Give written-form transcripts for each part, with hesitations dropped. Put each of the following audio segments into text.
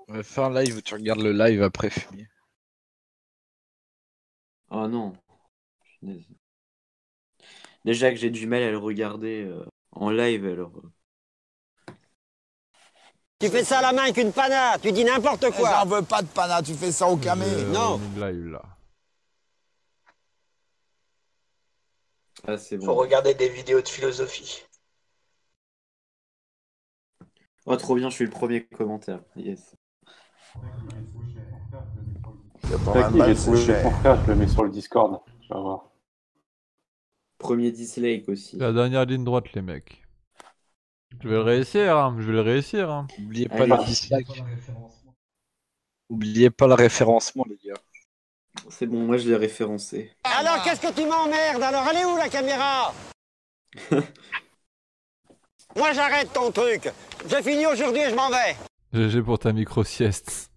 On va faire un live où tu regardes le live après fumier. Oh non. Déjà que j'ai du mal à le regarder en live alors. Tu fais ça à la main avec une pana, tu dis n'importe quoi. J'en veux pas de pana, tu fais ça au camé. Non. Live là. Ah c'est Faut bon. regarder des vidéos de philosophie. Oh trop bien, je suis le premier commentaire. Yes. T'inquiète, J'ai trouvé ton frère, je le mets sur le Discord. Tu vas voir. Premier dislike aussi. La dernière ligne droite, les mecs. Je vais le réussir, hein. Je vais le réussir, hein. Oubliez pas Allez. le dislike. Oubliez pas le référencement, les gars. C'est bon, moi je l'ai référencé. Alors qu'est-ce que tu m'emmerdes? Alors elle est où la caméra? Moi j'arrête ton truc. J'ai fini aujourd'hui et je m'en vais. GG pour ta micro-sieste.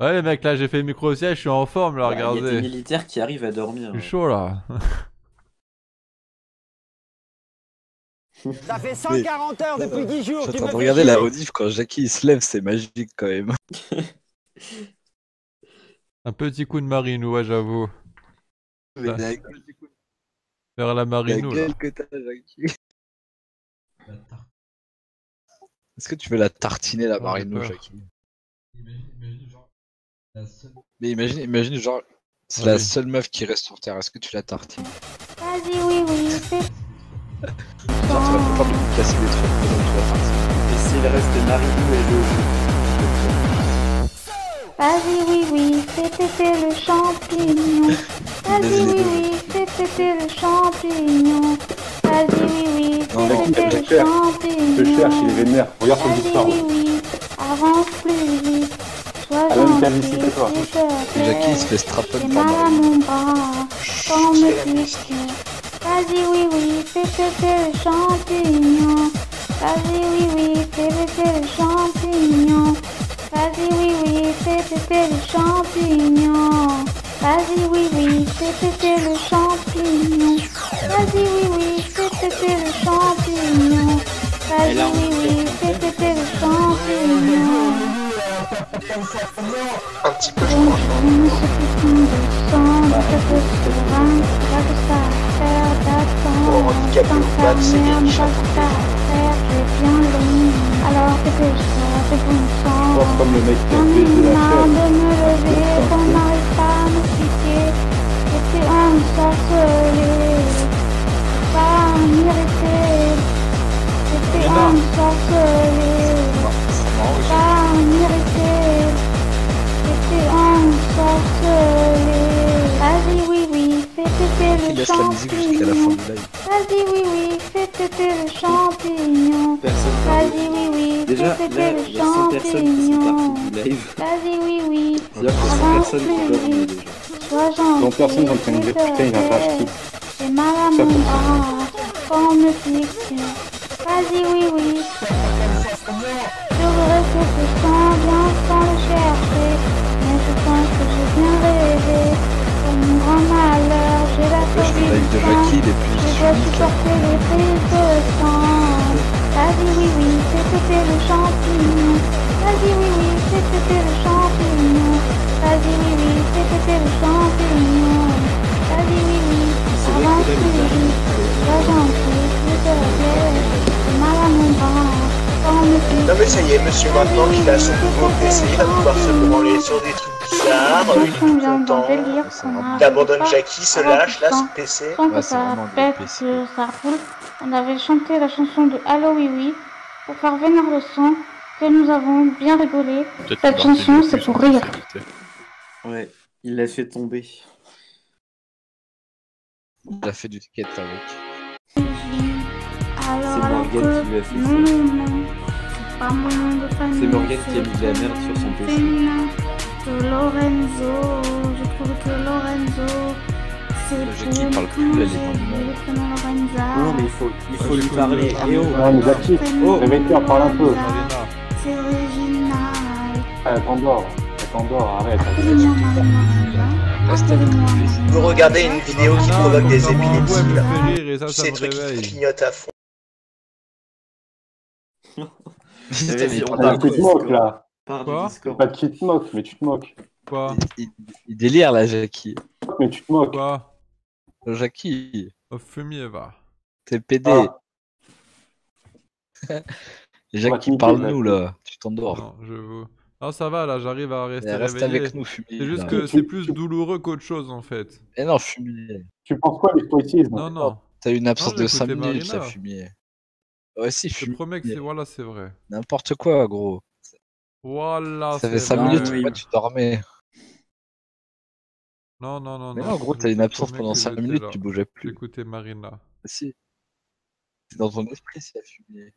Ouais les mecs, là j'ai fait micro-sieste, je suis en forme là, Il y a des regardez. militaires qui arrivent à dormir. Je suis chaud là. Ça fait 140 heures depuis 10 jours. J'étais Tu en me train de fais regarder chier. la rediff quand Jackie il se lève, c'est magique quand même. Un petit coup de marinou, ouais j'avoue. Mais Ça. la Faire la marinou là. gueule que t'as, Jackie. Est-ce que tu veux la tartiner, la Oh, marino, j'ai peur. Jackie? Mais imagine genre, c'est Ah la oui. seule meuf qui reste sur Terre, est-ce que tu la tartines? Vas-y, oui, oui, c'est Genre, tu vas pas de lui casser des trucs, mais donc tu la tartines. Et s'il reste Marilou et Lojo. Vas-y, oui, oui, c'était le champignon. Vas-y, oui, oui, c'était le champignon. Vas-y, oui, oui, Non, mec, c'était le je cherche. champignon. Je cherche, il est vénère. Regarde sur le Vas-y, Discord. oui, oui, avance plus vite. Sois Ah, même gentil, calvitie que toi. s'il te Et Jackie il plaît. se fait strapper J'ai par mal à Marino. mon bras, quand me pique. Vas-y, oui, oui, c'était le champignon. Vas-y, oui, oui, c'était le champignon. Vas-y, oui, oui, c'était le champignon. Vas-y, oui, oui, c'était le champignon. Vas-y, oui, oui, c'était le champignon. Vas-y, oui, oui, c'était le champignon. Un petit peu, je crois. Pour handicaper ou pas, c'est bien chaque Alors que je sois bon sang. Pense comme le mec qui a J'en ai baisé la marre chair. de me lever, qu'on n'arrive pas à me piquer. J'étais ensorcelé, pas m'irriter. J'étais ensorcelé, pas m'irriter. J'étais ensorcelé. Vas-y, oui, oui, c'était Il le laisse la musique jusqu'à la fin champignon. du live. Vas-y, oui, oui, c'était le champignon. Personne Vas-y, oui, oui, Déjà, là, c'était le il y a 100 personnes qui sont champignon. parties du live. Vas-y, oui, oui, C'est-à-dire qu'il y a 100 avance personnes qui plus dorment vite. déjà. Sois gentil, Donc personne sont en train de dire putain, il a pas acheté. j'ai mal à mon bras, quand on me pique. Vas-y, oui, oui. Je voudrais que tu sens bien sans le chercher. Mais je pense que j'ai bien rêvé. Pour mon grand malheur, j'ai la Après, je fais le live de Jackie, il est plus je dois unique. supporter les prises de sang. Vas-y, oui, oui, c'était le champignon. Vas-y, oui, oui, c'était le champignon. Vas-y, oui, oui, c'était le champignon. Vas-y, oui, oui, avance plus vite. Sois gentil, s'il te plaît. J'ai mal à mon bras, quand on me pique. Non mais ça y est, monsieur, maintenant qu'il a son nouveau PC, il va pouvoir se branler sur des trucs bizarres, il est tout content. Il abandonne Jackie, se lâche, là, son PC. Sans que Ouais, c'est ça vraiment le pète, PC. que ça roule. On avait chanté la chanson de Allo Oui Oui pour faire venir le son, que nous avons bien rigolé. Peut-être Cette qu'il va chanson, retenir c'est plus, pour on rire. peut s'écouter. Ouais, il l'a fait tomber. Il a fait du skate avec. Alors, Morgane qui lui a fait ça. non, c'est pas mon nom de famille. C'est Morgane qui a mis de la merde sur son PC. féminin de Lorenzo. Je trouve que Lorenzo, c'est Le Jackie parle plus, elle est dans le monde. le prénom Lorenza. Non, mais il faut lui parler. Eh oh, Non, mais Jackie, Oh. réveille-toi, parle un peu. C'est original. T'endors, arrête. Reste avec le plaisir. Vous regardez une vidéo qui provoque des épilepsies, là. rire et ça, Tu ça sais, me trucs qui réveille. clignotent à fond. Vas-y, on Ah, part tu du te moques Discord. là. Part Quoi du Discord. Pas que tu te moques, mais tu te moques. Quoi? Il délire là, Jackie. Mais tu te moques. Quoi? Jackie, Au fumier, va. t'es PD. Ah, Jackie, va te niquer, parle-nous Jackie. là. Tu t'endors. Non, je vous... Non, ça va, là, j'arrive à rester Reste réveillé. avec nous, fumier. C'est juste là. que c'est plus douloureux qu'autre chose, en fait. Eh non, fumier. tu penses quoi du stoïcisme? Non, non. T'as eu une absence Non, j'ai de 5 écouté minutes, Marina. là, fumier. Ouais, si, Je te fumier. promets que c'est... Voilà, c'est vrai. N'importe quoi, gros. Voilà, Ça fait c'est 5 vrai. minutes, oui. pourquoi tu dormais? Non, non, non, Mais non. non, gros, je t'as une te absence promets pendant que 5 j'étais minutes, là. tu bougeais plus. J'écoutais Marina. Si. C'est dans ton esprit, c'est la fumée.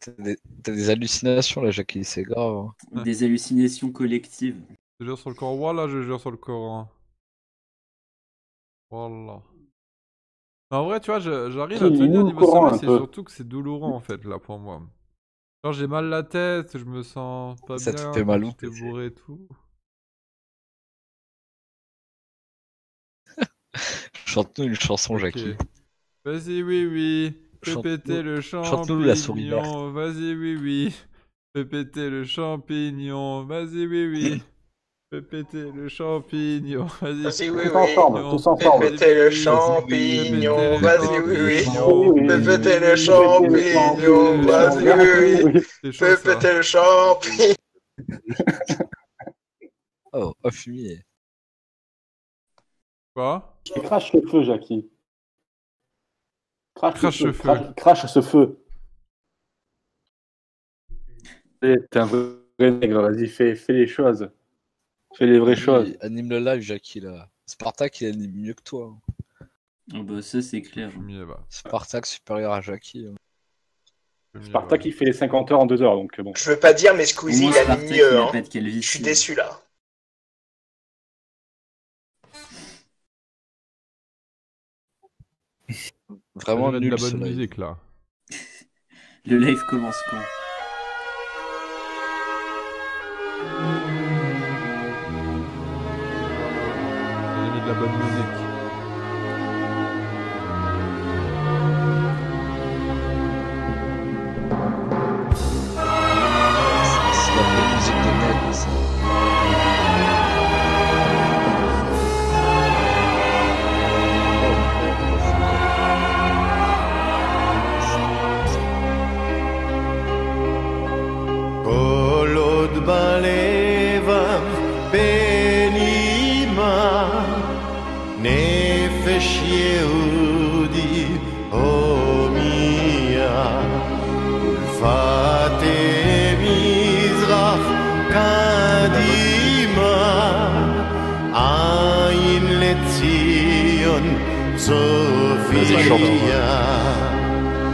T'as des hallucinations là, Jackie, c'est grave. Hein. Des hallucinations collectives. Je jure sur le Coran. Voilà, je jure sur le Coran. Voilà. En vrai, tu vois, j'arrive à Si, tenir lis-nous le niveau Coran sommeil, un c'est peu. surtout que c'est douloureux en fait, là, pour moi. Genre, j'ai mal la tête, je me sens pas Ça te bien, fait mal où, j'étais PC? bourré et tout. Chante-nous une chanson, Ok. Jackie. Vas-y, oui, oui. Fais Chante-nous- péter le chante-nous la souris verte. champignon. Vas-y, oui, oui. Fais péter le champignon. Vas-y, oui, oui. Fais péter le champignon. Vas-y. Vas-y, oui, Tous oui. ensemble, tous ensemble. Fais péter le Vas-y, champignon. oui. Vas-y, oui, oui. Champignon. Fais péter le champignon. Vas-y, oui, oui. C'est chaud, Fais ça. péter le champignon. Oh, fumier. Quoi? Et crache le feu, Jackie. Crache le feu. Crache ce feu. T'es un vrai nègre, vas-y, fais les choses. Fais les vraies choses. Anime le live, Jackie, là. Spartak, il anime mieux que toi. Hein. Oh bah ça c'est clair. Fumier, va. Spartak supérieur à Jackie. Hein. Fumier, Spartak, va. il fait les 50 heures en 2 heures, donc bon. Je veux pas dire, mais Au Squeezie, moins il a Spartak, mis il mieux. a Hein. pas de calvitie. Je suis déçu là. Vraiment Je vais mettre nul, de ce la bonne live. musique, là. Le live commence quand? J'ai mis de la bonne musique. C'est la bonne musique de Ned, ça. כל עוד בלבב בנימה נפש יהודי הומיה ולפתי מזרח קדימה עין לציון צופיה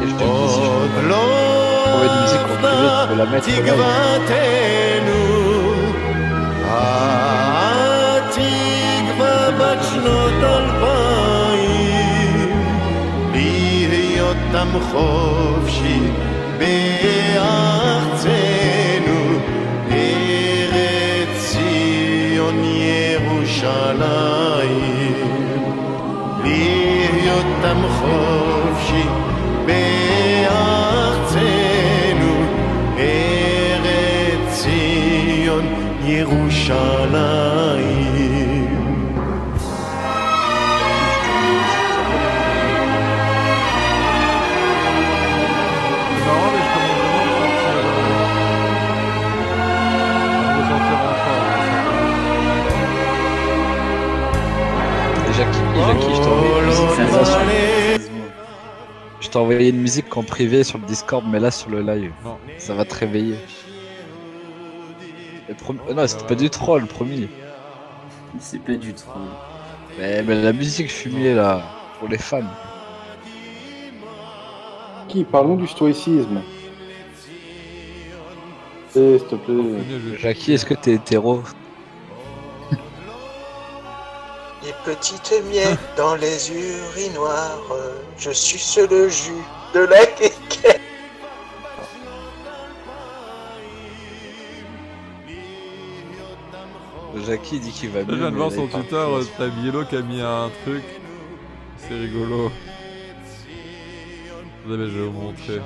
Et je te le dis, si עוד je לא trouvais une musique en privé, tu peux la mettre au live. תקוותנו התקווה בת שנות 2000 להיות עם חופשי בארצנו ארץ ציון ירושלים להיות עם חופשי בארצנו ארץ ציון ירושלים Non, mais je commence vraiment à me sentir en forme. Et Jackie, je t'ai envoyé une musique. Ça se voit. Ça se voit. Je t'ai envoyé une musique en privé sur le Discord, mais là sur le live. Non. Ça va te réveiller. Non, c'était pas du troll, promis. C'est pas du troll. Mais la musique fumier là, pour les fans. Qui parlons du stoïcisme. S'il te plaît. Fumier, je vais- Jackie, est-ce que t'es hétéro? Les petites miettes dans les urinoirs, je suce le jus de la quéquette. Jackie dit qu'il va Je mieux. viens de mais voir là, sur il parle Twitter, plus. t'as Bielo qui a mis un truc. C'est rigolo. Attendez, mais je vais vous montrer.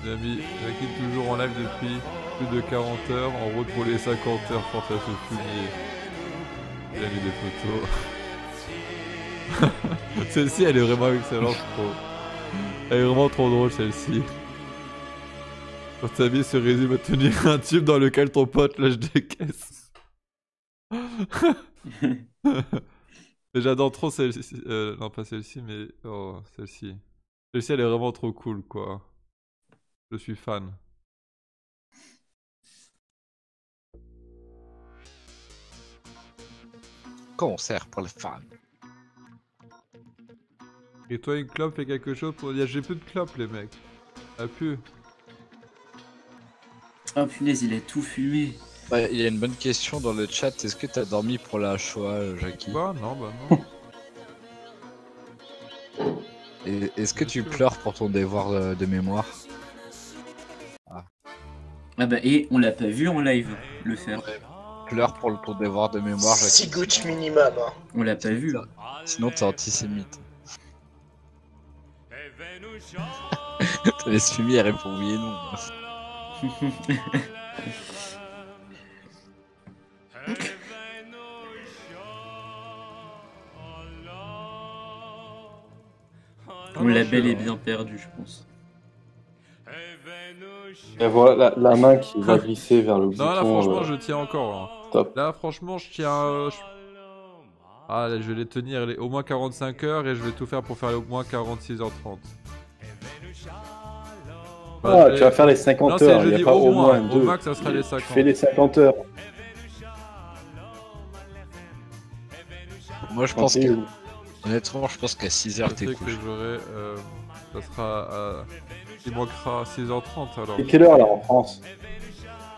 J'ai mis Jackie toujours en live depuis plus de 40 heures, en route pour les 50 heures pour faire ce fumier. Il a mis des photos. Celle-ci, elle est vraiment excellente, je trouve. Elle est vraiment trop drôle, celle-ci. Quand ta vie se résume à tenir un tube dans lequel ton pote lâche des caisses. Mais j'adore trop celle-ci. Non, pas celle-ci, mais... Oh, celle-ci. Celle-ci, elle est vraiment trop cool, quoi. Je suis fan. Concert pour les fans. Et toi, une clope fait quelque chose pour dire j'ai plus de clopes, les mecs. Ah, plus. Oh punaise, il a tout fumé. Il y a une bonne question dans le chat. Est-ce que t'as dormi pour la Shoah, Jackie? Bah non. Et est-ce que tu pleures pour ton devoir de mémoire? Ah bah et on l'a pas vu en live le faire. Pleure pour ton devoir de mémoire, Jackie. 6 gouttes minimum. Hein. On l'a pas vu là. Sinon t'es antisémite. T'as laissé fumer et répond oui et non. On l'a bel et bien perdu, je pense. Et voilà la main qui va glisser vers le bouton. Non, là, franchement, je tiens encore. Hein. Top. Là, franchement, je tiens... Ah, là, je vais les tenir au moins 45 heures et je vais tout faire pour faire au moins 46h30. Ah, tu vas faire les 50 heures, il n'y a pas au moins deux. Au max, ça sera les 50. Fais les 50 heures. Moi, je pense que... Honnêtement, je pense qu'à 6h t'es couché. Ça sera... Il manquera 6h30 alors. Et quelle heure là en France?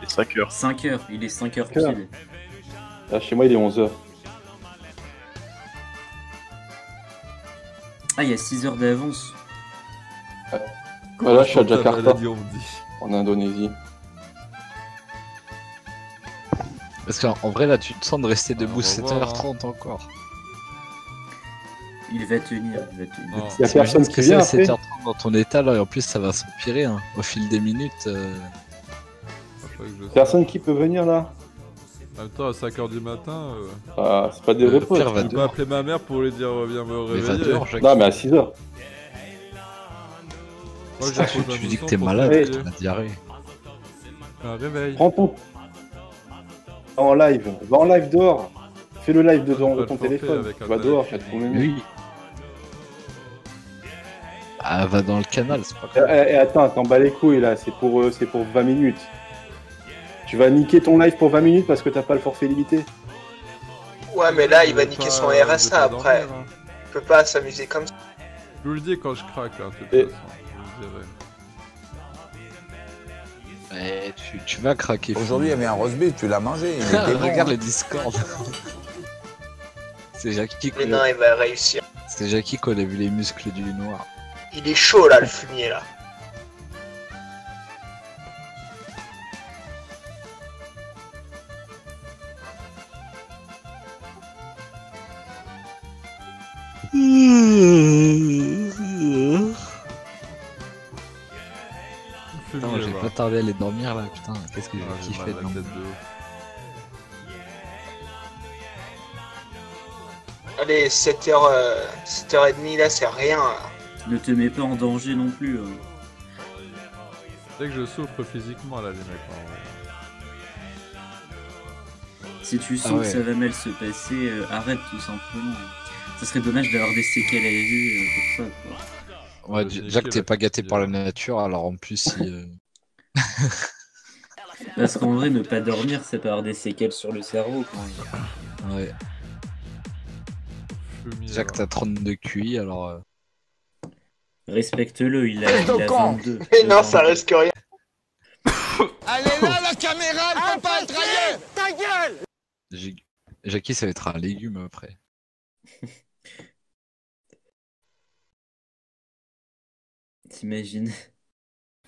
Il est 5h. 5h, il est 5h pile. Là, chez moi, il est 11h. Ah, il y a 6 heures d'avance. Voilà, je suis à Jakarta, en Indonésie. Parce qu'en vrai, là, tu te sens de rester debout 7h30 encore. Il va tenir, Il y a personne qui vient après. 7h30 dans ton état, là, et en plus, ça va s'empirer, hein. Au fil des minutes. Personne qui peut venir là. En même temps, à 5h du matin... Ah, c'est pas des repos. Je peux appeler ma mère pour lui dire viens me réveiller. Non, mais à 6h. Tu lui dis que t'es malade, t'as la diarrhée. Un réveil. Prends ton... En live, va en live dehors. Fais le live de ton téléphone. Va dehors, tu vas te promener. Oui. Ah, va dans le canal, c'est pas grave. Et attends, t'en bats les couilles là, c'est pour 20 minutes. Tu vas niquer ton live pour 20 minutes parce que t'as pas le forfait limité. Ouais, mais là, il va niquer son RSA après. Il peut pas s'amuser comme ça. Je vous le dis quand je craque là, de toute façon. Tu vas craquer. Aujourd'hui, il y avait un roast beef, tu l'as mangé. Il était bon, Regarde hein. le Discord. C'est Jackie. Mais non, il va réussir. C'est Jackie qu'on a vu les muscles du noir. Il est chaud là, le fumier là. Putain, j'ai pas tardé à aller dormir là, putain, qu'est-ce que j'ai kiffé dedans. Allez, 7h30 là, c'est rien. Là. Ne te mets pas en danger non plus. C'est que je souffre physiquement là, les mecs. Si tu sens que ça va mal se passer, arrête tout simplement. Ça serait dommage d'avoir des séquelles à la vie pour ça, quoi. Ouais, déjà que t'es pas gâté par la nature, alors en plus si... Parce qu'en vrai, ne pas dormir, ça peut avoir des séquelles sur le cerveau, quoi. Ouais. Déjà que t'as 32 QI, alors... Respecte-le, il a 22. Mais non, ça risque rien. Elle est là, la caméra, elle peut pas être ailleurs. Ta gueule. Jackie, ça va être un légume après. T'imagines?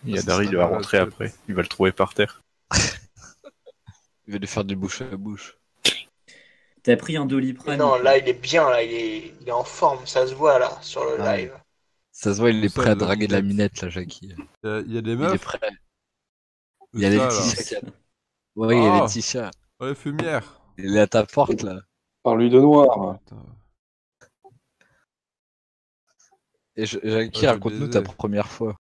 Il y a Dari, il va rentrer après. Il va le trouver par terre. Il va lui faire du bouche à bouche. T'as pris un Doliprane? Non, là, il est bien, là, il est en forme, ça se voit là, sur le live. Ça se voit, il est Ça, prêt à la draguer de la minette. minette là, Jackie. Il y a des Il est meufs. prêt. Où Il y a ça, là Laetitia qui a... Ouais, il y a Ah Laetitia. Ouais, fumière. Il est à ta porte là. Parle-lui de noir. Putain. Et Ouais, Jackie, je vais raconte-nous ta baiser. première fois.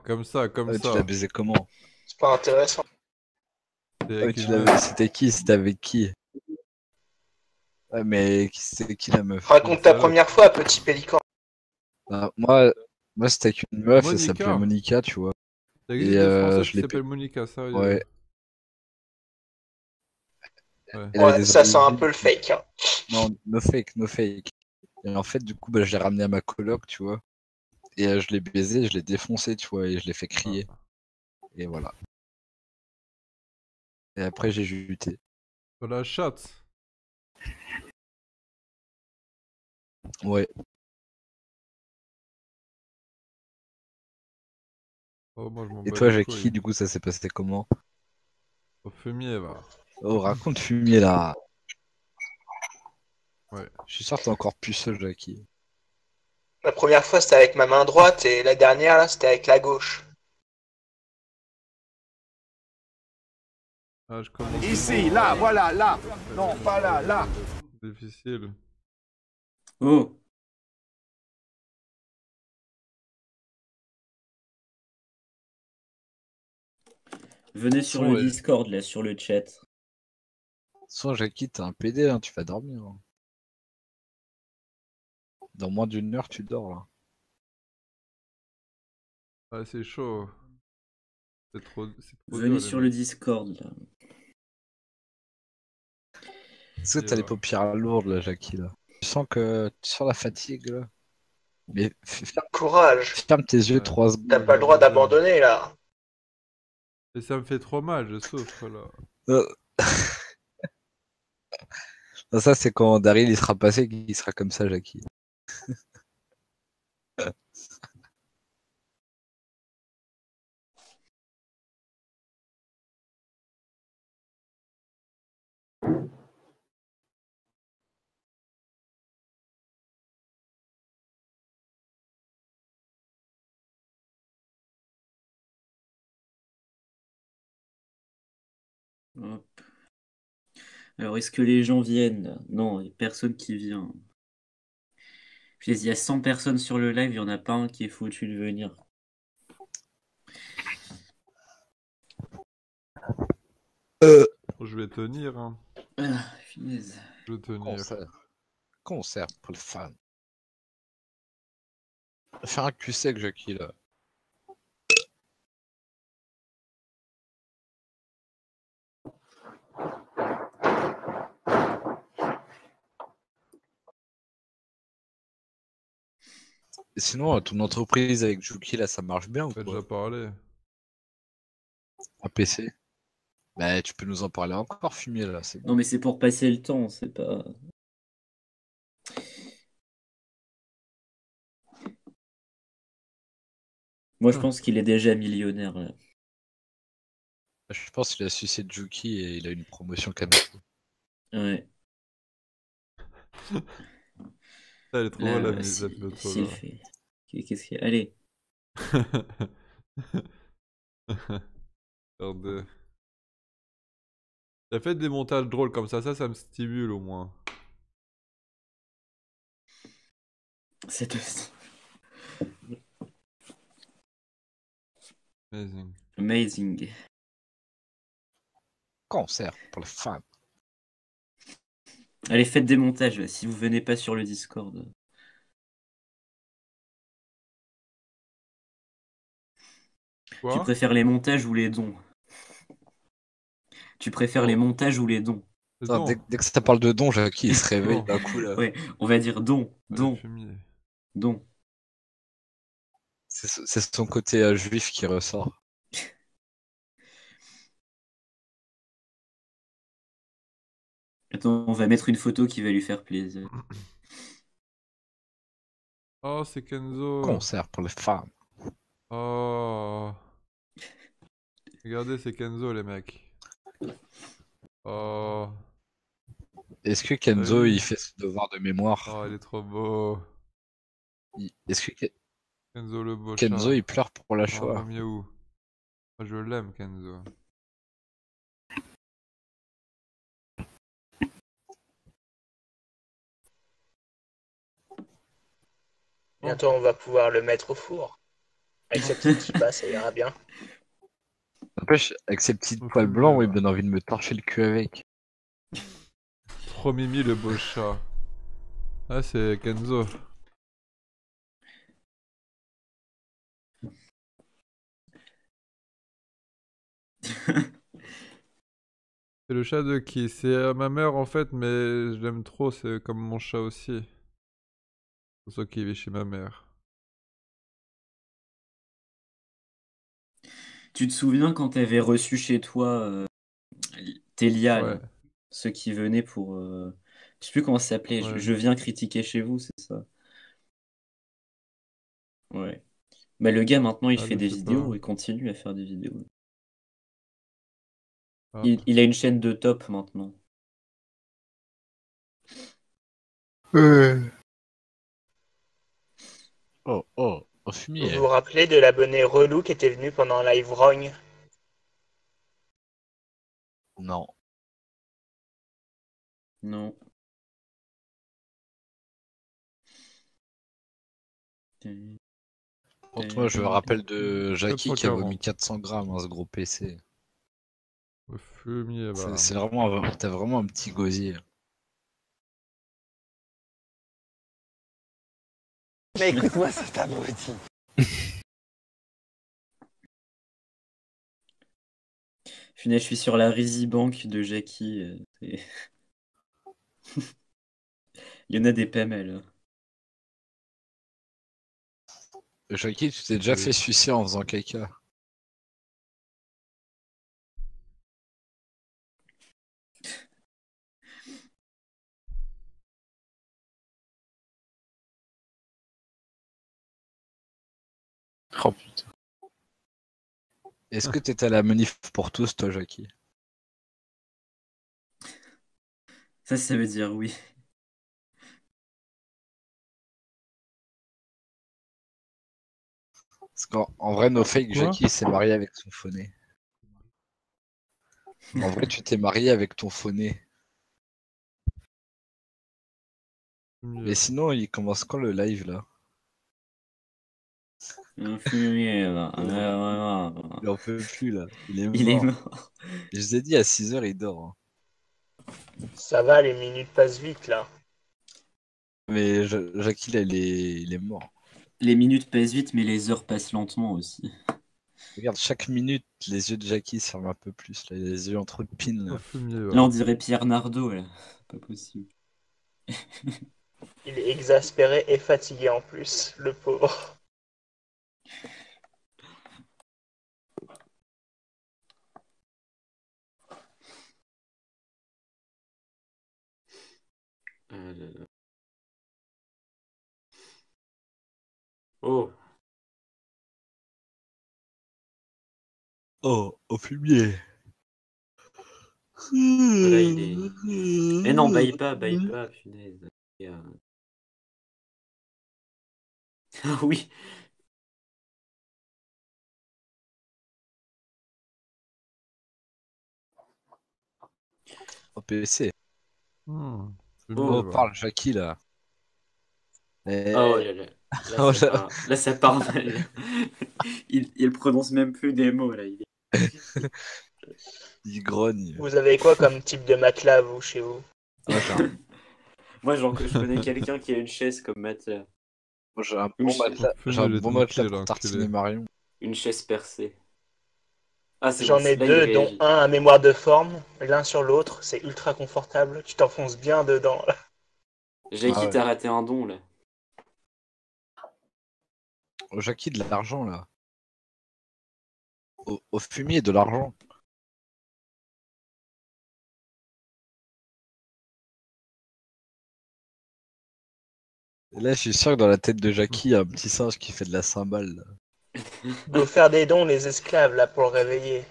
Comme ça, comme Tu l'as ça. baisé comment? C'est pas intéressant. C'est avec une meuf. C'était qui? C'était avec qui? Ouais, mais c'était qui la meuf? Raconte ta première fois, petit pélican. Ah, moi c'était avec une meuf, elle s'appelait Monica. Monica, tu vois. Ça existe Et des Françaises je qui l'ai s'appellent Monica, sérieux. Ouais. Ouais. Elle avait Ouais, des ça sent un origines. peu le fake. Hein. Non, no fake, no fake. Et en fait, du coup, bah, je l'ai ramené à ma coloc, tu vois. Et je l'ai baisé, je l'ai défoncé, tu vois, et je l'ai fait crier. Et voilà. Et après, j'ai juté. Sur la chatte. Ouais. Oh, moi je m'en Et bats toi, les Jackie, couilles. du coup, ça s'est passé comment? Au fumier, va. Oh, raconte fumier là. Ouais. Je suis sûr que t'es encore plus seul, Jackie. La première fois, c'était avec ma main droite et la dernière, là, c'était avec la gauche. Ah, je commence. Ici, là, voilà, là. Non, pas là, là. Difficile. Oh, venez sur le Discord, là, sur le chat. Soit Jackie, t'es un PD, hein, tu vas dormir. Hein. Dans moins d'une heure, tu dors là. Ah, c'est chaud. C'est trop Venez dur, sur les le mecs. Discord, là. Est-ce que t'as les paupières lourdes là, Jackie là? Tu sens la fatigue là? Mais Courage. ferme tes yeux Ouais. 3 secondes. T'as pas le droit d'abandonner, là. Et ça me fait trop mal, je souffre là. Non, ça, c'est quand Daryl il sera passé qu'il sera comme ça, Jackie. Hop. Alors, est-ce que les gens viennent là? Non, il n'y a personne qui vient. Puis, il y a 100 personnes sur le live, il n'y en a pas un qui est foutu de venir. Je vais tenir, hein. Ah, finesse. Je vais tenir. Concert pour les fans. Faire un cul sec, Jackie là. Et sinon, ton entreprise avec Juki là, ça marche bien ou J'ai quoi? déjà parlé. Un PC? Bah, tu peux nous en parler encore, fumier là, c'est bon. Non, mais c'est pour passer le temps, c'est pas. Moi, je pense qu'il est déjà millionnaire là. Je pense qu'il a sucé Juki et il a une promotion Canapé. Ouais. Elle est trop Là, la s'il photo s'il là. fait. Qu'est-ce qu'il y a? Allez. Regardez. T'as fait des montages drôles comme ça me stimule au moins. C'est aussi. Amazing. Amazing. Concert pour les fans. Allez, faites des montages là, si vous venez pas sur le Discord. Quoi? Tu préfères les montages ou les dons? Tu préfères les montages ou les dons? Attends, dès que ça parle de don, Jackie il se réveille d'un coup là. Ouais, on va dire don, don, don. C'est son côté juif qui ressort. Attends, on va mettre une photo qui va lui faire plaisir. Oh, c'est Kenzo. Concert pour les femmes. Oh. Regardez, c'est Kenzo, les mecs. Oh. Est-ce que Kenzo Oui. il fait ses devoirs de mémoire? Oh, il est trop beau. Est-ce que Kenzo le beau Kenzo chat. il pleure pour la Ah, Shoah? miaou. Moi, je l'aime, Kenzo. Bientôt, on va pouvoir le mettre au four. Avec sa petite kippa, ça ira bien. N'empêche, avec ses petites Au poils fumier, blancs, il va. me donne envie de me torcher le cul avec. Trop Mimi le beau chat. Ah, c'est Kenzo. C'est le chat de qui? C'est ma mère en fait, mais je l'aime trop, c'est comme mon chat aussi. C'est pour ça qu'il vit chez ma mère. Tu te souviens quand t'avais reçu chez toi Télia, Ouais, là, ceux qui venaient pour... Je sais plus comment ça s'appelait, ouais. je viens critiquer chez vous, c'est ça? Ouais. Bah, le gars, maintenant, il Ah, fait je des sais pas. vidéos, il continue à faire des vidéos. Ah, Il a une chaîne de top maintenant. Oh, au Vous fumier. vous rappelez de l'abonné relou qui était venu pendant Live Rogne? Non. Non. Contre moi, je me rappelle de Jackie qui a vomi 440. 400 grammes, hein, ce gros PC. Le fumier, va. C'est vraiment, t'as vraiment un petit gosier. Mais écoute-moi, cet abruti. Je suis sur la Bank de Jackie. Il y en a des pas mal. Jackie, tu t'es déjà Oui. fait sucer en faisant caca. Oh putain. Est-ce que t'étais à la manif pour tous, toi, Jackie? Ça veut dire oui. Parce qu'en vrai, no fake, Quoi? Jackie s'est marié avec son phoné. En vrai, tu t'es marié avec ton phoné. Mais sinon, il commence quand le live, là? Un fumier, là. Il en peut plus, là. Il est Il est mort. mort. Je vous ai dit, à 6h, il dort. Hein. Ça va, les minutes passent vite là. Mais Jackie, là, il est mort. Les minutes passent vite, mais les heures passent lentement aussi. Regarde, chaque minute, les yeux de Jackie se ferment un peu plus. Là. Il a les yeux en trop de pin. Là. Au fumier, va. Là, on dirait Pierre Nardot, là. Pas possible. Il est exaspéré et fatigué en plus, le pauvre. Oh. Oh, au fumier. Là, il est... Mais non, baille pas, punaise. Ah oui. Au PC. Fumier, Oh, va. parle, Jackie, là. Oh là là. Oh Là, là. là, ça part mal. Il prononce même plus des mots, là. Il grogne. Vous avez quoi comme type de matelas, vous, chez vous? Moi, je connais quelqu'un qui a une chaise comme matelas. Moi, j'ai un Une bon chaise. matelas, j'ai un Fumier, bon le matelas tranquille, pour tartiner enculé. Marion. Une chaise percée. Ah, c'est J'en bon, ai là, il deux, dont réagit. un à mémoire de forme, l'un sur l'autre, c'est ultra confortable, tu t'enfonces bien dedans. Jackie, Ah ouais. t'as raté un don, là. Oh, Jackie, de l'argent, là. Au fumier, de l'argent. Et là, je suis sûr que dans la tête de Jackie, il y a un petit singe qui fait de la cymbale. Là. Go faire des dons, les esclaves, là, pour le réveiller.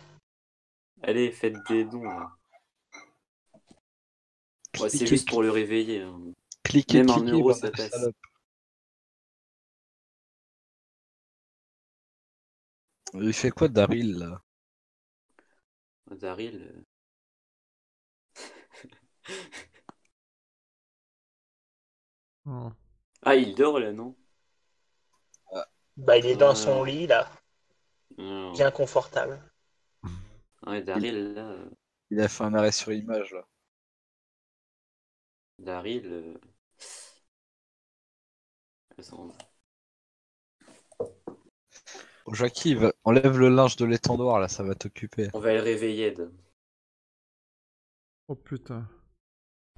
Allez, faites des dons, là. Ouais, c'est Cliquez, juste pour le réveiller. Hein. cliquez, Même un cliquez, euro, bande ça de passe. salopes. Il fait quoi Daryl là? Daryl. Oh. Ah, il dort là, non? Bah, il est dans son lit, là, Non. bien confortable. Ouais, Daryl, là. Il a fait un arrêt sur image là. Daryl. Attends. Oh, Jackie, enlève le linge de l'étendoir là, ça va t'occuper. On va le réveiller. Oh putain.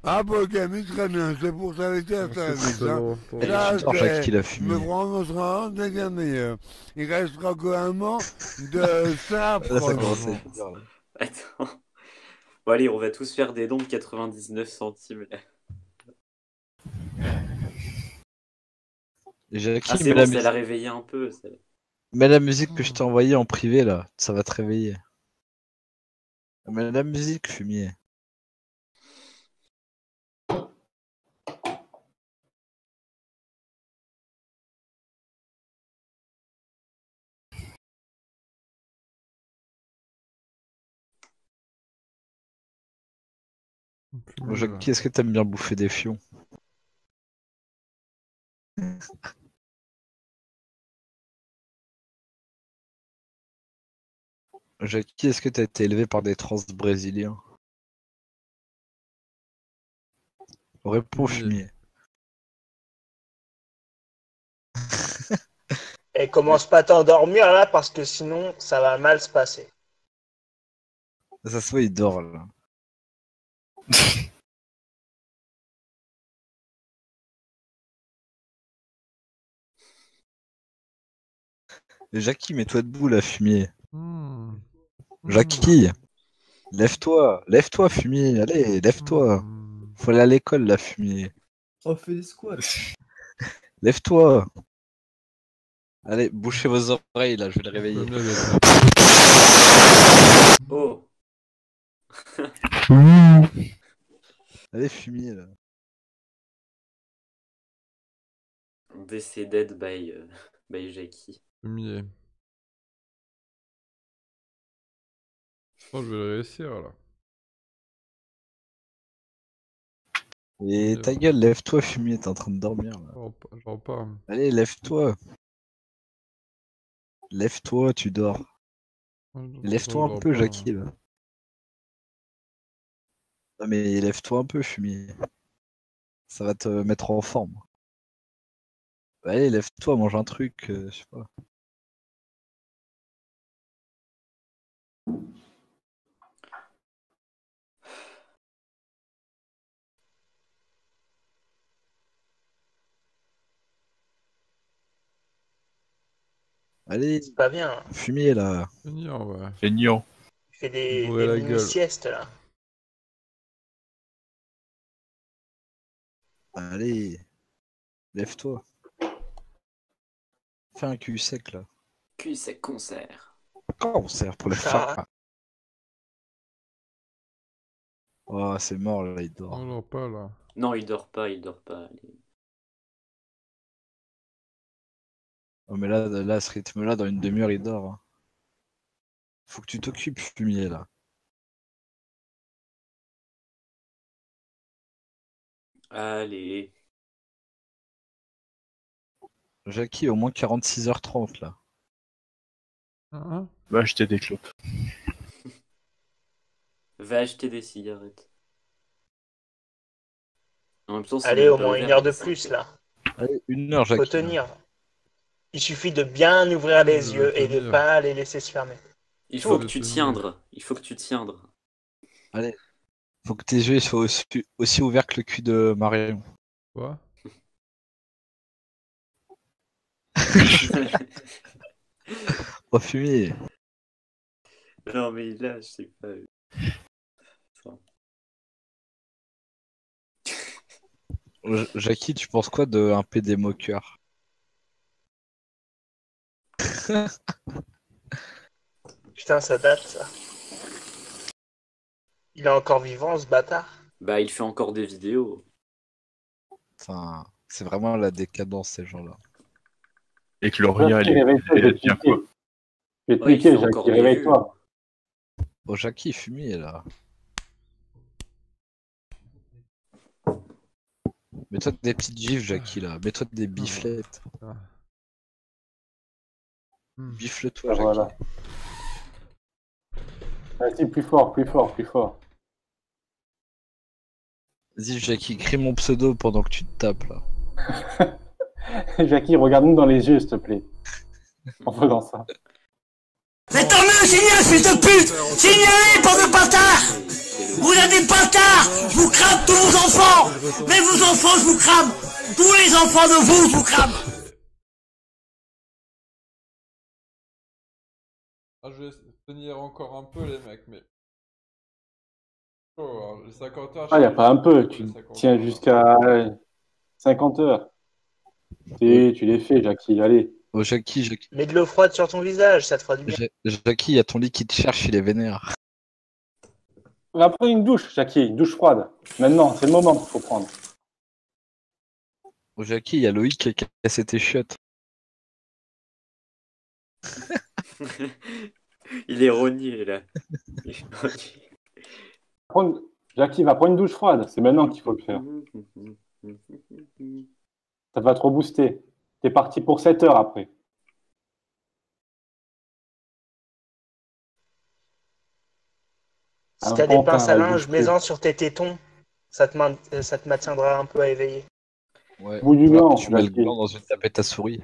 Ah bah ok, mais très bien, c'est pour s'arrêter à ça, Et tu dors, Jackie, la fumée. me prononcera c'est bien meilleur. Il restera qu'un mot de ça. Là, ça commence à être dur, là. Attends. Bon, allez, on va tous faire des dons de 99 centimes. Là. Et Jackie, Ah, c'est bon, ça l'a réveillé un peu. Ça... Mets la musique que je t'ai envoyée en privé là, ça va te réveiller. Mets la musique, fumier. Jackie, est-ce que t'aimes bien bouffer des fions? Jackie, est-ce que t'as été élevé par des trans brésiliens? Réponds, fumier. Et commence pas à t'endormir là parce que sinon ça va mal se passer. Ça se voit, il dort là. Et Jackie, mets-toi debout là, fumier. Jackie, lève-toi, fumier. Allez, lève-toi. Faut aller à l'école là, fumier. On fait des squats. Lève-toi. Allez, bouchez vos oreilles là, je vais le réveiller. Oh. Allez, fumier là. Décédé by Jackie. Fumier. Oh, je vais le réussir là. Et ta gueule, lève-toi, fumier, t'es en train de dormir là. Genre pas. Allez, lève-toi. Lève-toi, tu dors. Lève-toi un peu, Jackie là. Non mais lève-toi un peu, fumier. Ça va te mettre en forme. Allez, lève-toi, mange un truc, je sais pas. Allez, c'est pas bien. Fumier là. Feignant, ouais. Feignant. Il fait des la gueule. mini-siestes là. Allez, lève-toi. Fais un cul sec là. Cul sec concert. Concert pour les femmes. Oh, c'est mort là, il dort. Oh, non, pas là. Non, il dort pas. Oh, mais là, à ce rythme-là, dans une demi-heure, il dort. Hein. Faut que tu t'occupes, fumier là. Allez. Jackie, au moins 46h30 là. Va acheter des clopes. Va acheter des cigarettes. En même temps, allez, au moins une heure de plus là. Allez, une heure, Jackie. Faut tenir. Il suffit de bien ouvrir les yeux et de pas les laisser se fermer. Il faut que tu tiendres. Allez. Faut que tes yeux soient aussi ouverts que le cul de Marion. Quoi? Oh, fumier. Non, mais là, je sais pas. Jackie, tu penses quoi de un PD moqueur? Putain, ça date ça. Il est encore vivant ce bâtard. Bah, il fait encore des vidéos. Enfin, c'est vraiment la décadence ces gens-là. Et que Gloria, elle est bien quoi. Je vais te Ouais, il niquer, fait encore Jackie, des réveille-toi. Oh, Jackie, fumier là. Mets-toi des petites gifs, Jackie là. Mets-toi des biflettes. Bifle-toi, Ah, Jackie. voilà. Vas-y, plus fort, plus fort, plus fort. Vas-y, Jackie, crie mon pseudo pendant que tu te tapes là. Jackie, regarde-nous dans les yeux, s'il te plaît. En faisant ça. Mais tant mieux, signez, fils de pute! Signez, bande de bâtards! Vous êtes des bâtards! Je vous crame tous vos enfants! Mais vos enfants, je vous crame! Tous les enfants de vous, je vous crame! Ah, je vais tenir encore un peu, les mecs, mais. Oh, alors, les 50 heures. Ah, y a pas un peu, tu Les 50 tiens heures. jusqu'à 50 heures. Tu les fais, Jackie, allez. Oh, Jackie, Mets de l'eau froide sur ton visage, ça te fera du bien. Jackie, y a ton lit qui te cherche, il est vénère. Après une douche, Jackie, une douche froide. Maintenant, c'est le moment qu'il faut prendre. Oh, Jackie, y a Loïc qui a cassé tes chiottes. Il est rogné là. Jackie, va prendre une douche froide. C'est maintenant qu'il faut le faire. Ça va trop booster. T'es parti pour 7 heures après. Si t'as des pinces à linge, mets-en sur tes tétons. Ça te maintiendra un peu à éveiller. Ouais. Bout du gland, Tu mets le Jackie. gland dans une tapette à souris.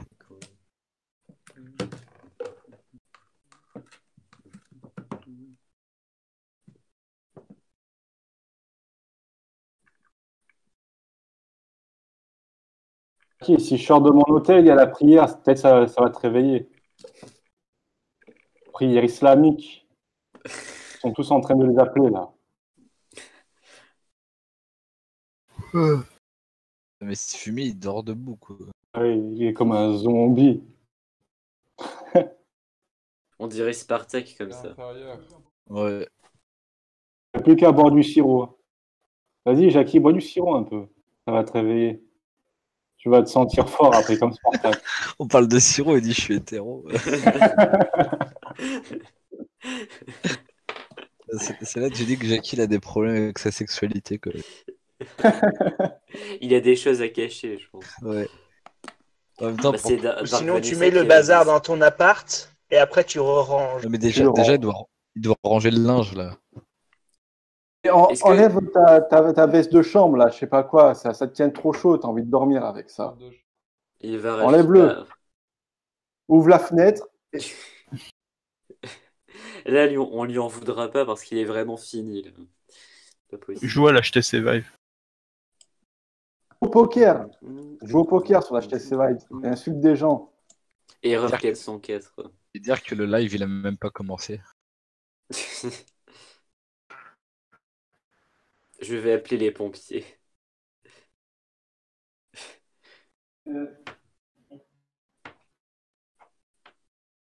Jackie, si je sors de mon hôtel, il y a la prière. Peut-être ça va te réveiller. Prière islamique. Ils sont tous en train de les appeler là. Mais ce fumier, il dort debout, quoi. Ouais, il est comme un zombie. On dirait Spartak comme ça. Ouais. Il n'y a plus qu'à boire du sirop. Vas-y, Jackie, bois du sirop un peu. Ça va te réveiller. Tu vas te sentir fort après, comme Spartak. On parle de sirop, il dit je suis hétéro. C'est là que j'ai dit que Jackie il a des problèmes avec sa sexualité, quoi. Il a des choses à cacher, je pense. Ouais. En même temps, Bah, c'est Ou sinon, tu mets le bazar dans ton appart et après tu re-ranges. Non, mais déjà il doit ranger le linge, là. Et enlève ta veste de chambre, là, je sais pas quoi. Ça te tient trop chaud, t'as envie de dormir avec ça. Il va Enlève-le. Ouvre la fenêtre. Là, on lui en voudra pas parce qu'il est vraiment fini. Là. Pas possible. Joue à l'HTC Vive. Au poker. Joue au poker sur la HTC Vive. Et insulte des gens. Erreur 404. Et dire que le live, il a même pas commencé. Je vais appeler les pompiers.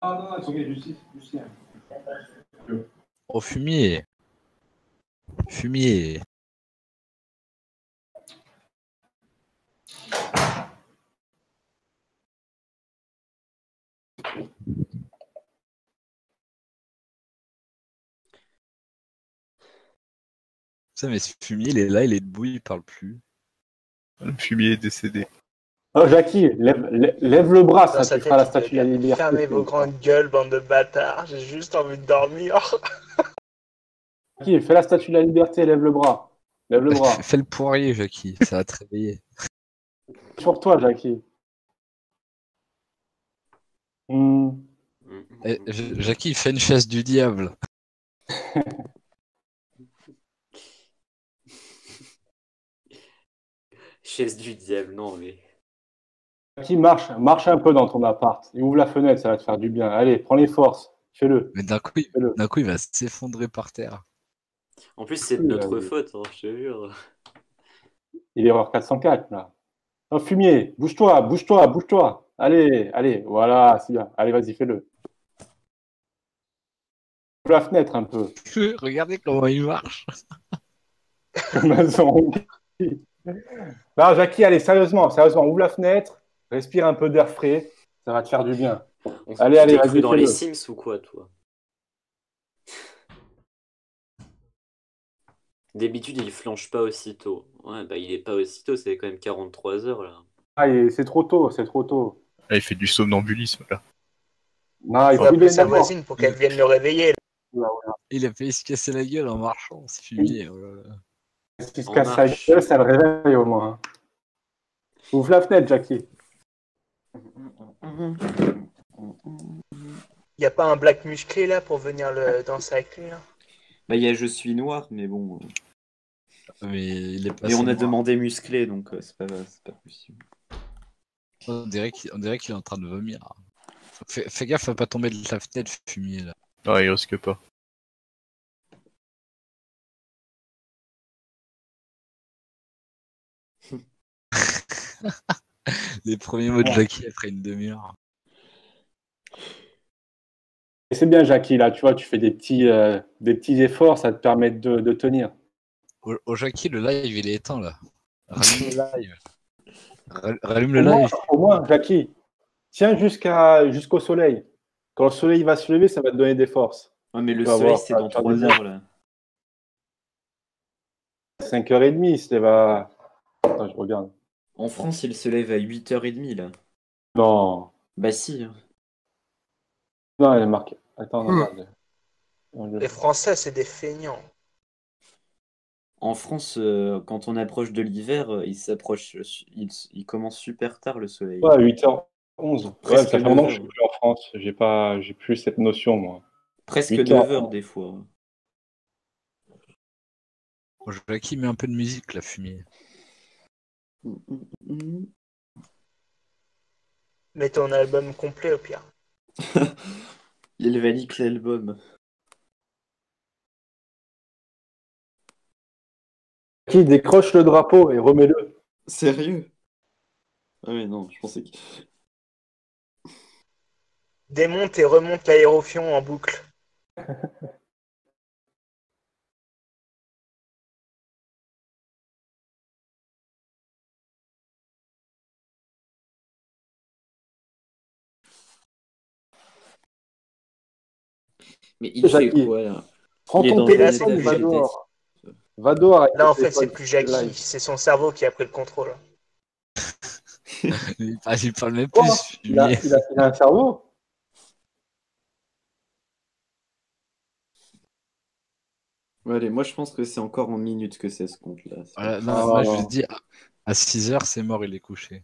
Ah non, il faut qu'il y ait du Oh, fumier. Fumier. Ça, mais ce fumier, il est là, il est debout, il parle plus. Le fumier est décédé. Oh, Jackie, lève le bras, Dans ça sa tu tête, feras la il statue de la dit, liberté. fermez vos grandes gueules, bande de bâtards, j'ai juste envie de dormir. Jackie, fais la statue de la liberté, lève le bras. Lève le bras. Fais le poirier, Jackie, ça va te réveiller. Sur toi, Jackie. Jackie, fais une chaise du diable. Chaise du diable, non mais. Jackie, marche un peu dans ton appart. Et ouvre la fenêtre, ça va te faire du bien. Allez, prends les forces. Fais-le. Mais d'un coup, il va s'effondrer par terre. En plus, c'est de notre faute, hein, je te jure. Il est erreur 404, là. Oh, fumier, bouge-toi. Allez, voilà, c'est bien. Allez, vas-y, fais-le. Ouvre la fenêtre un peu. Regardez comment il marche. Comme un zombie. Non, Jackie, allez, sérieusement, ouvre la fenêtre, respire un peu d'air frais, ça va te faire du bien. Allez, Tu t'es vas-y, cru dans les fais-le. Sims ou quoi, toi? D'habitude, il flanche pas aussitôt. Ouais, bah il est pas aussitôt, c'est quand même 43 heures là. Ah, c'est trop tôt, c'est trop tôt. Là, il fait du somnambulisme, là. Non, il Faut faut appeler bien sa d'abord. voisine pour qu'elle vienne le réveiller. Il a failli se casser la gueule en marchant, c'est fumier. Oh là là. S'il se En casse la marche. gueule, ça le réveille au moins. Hein. Ouvre la fenêtre, Jackie. Y a pas un black musclé là pour venir danser avec lui là? Bah il y a Je suis noir, mais bon. Mais il est pas Et on a noir. demandé musclé, donc c'est pas possible. On dirait qu'il est en train de vomir. Fais gaffe à pas tomber de la fenêtre, fumier là. Ouais, il risque pas. Les premiers mots de Jackie après une demi-heure. Et c'est bien, Jackie, là, tu vois, tu fais des petits efforts, ça te permet de tenir. Au Jackie, le live il est éteint là. Rallume le live. Rallume le Au moins, live. au moins, Jackie, tiens jusqu'au soleil. Quand le soleil va se lever, ça va te donner des forces. Ouais, mais le Tu vas soleil voir, c'est ça va dans te faire 3 du bien. heures là. 5h30, c'est va. Attends, je regarde. En France, il se lève à 8h30 là. Non. Bah si. Hein. Non, elle est marquée. Attends, regarde. Les Français, c'est des feignants. En France, quand on approche de l'hiver, il commence super tard le soleil. Ouais, 8h11. Ouais, Presque ça fait longtemps que je 9 suis heures. plus en France. J'ai plus cette notion, moi. Presque 8 9 heures. heures des fois. Au Jackie met un peu de musique là, fumier. Mets ton album complet au pire. Il valide l'album. Qui décroche le drapeau et remets-le. Sérieux? Ah mais non, je pensais que... Démonte et remonte l'aérofion en boucle. Mais il fait Jackie, quoi là? prends Il est ton dans téléphone un et état va végétatif. dehors. Va dehors avec Là, ton en fait, c'est téléphone, plus c'est Jackie, live. c'est son cerveau qui a pris le contrôle. Il parle même Quoi plus, il a fumier. un cerveau. Ouais, allez, moi je pense que c'est encore en minutes que ça se compte là. Voilà, non, moi je vous dis, à 6h c'est mort, il est couché.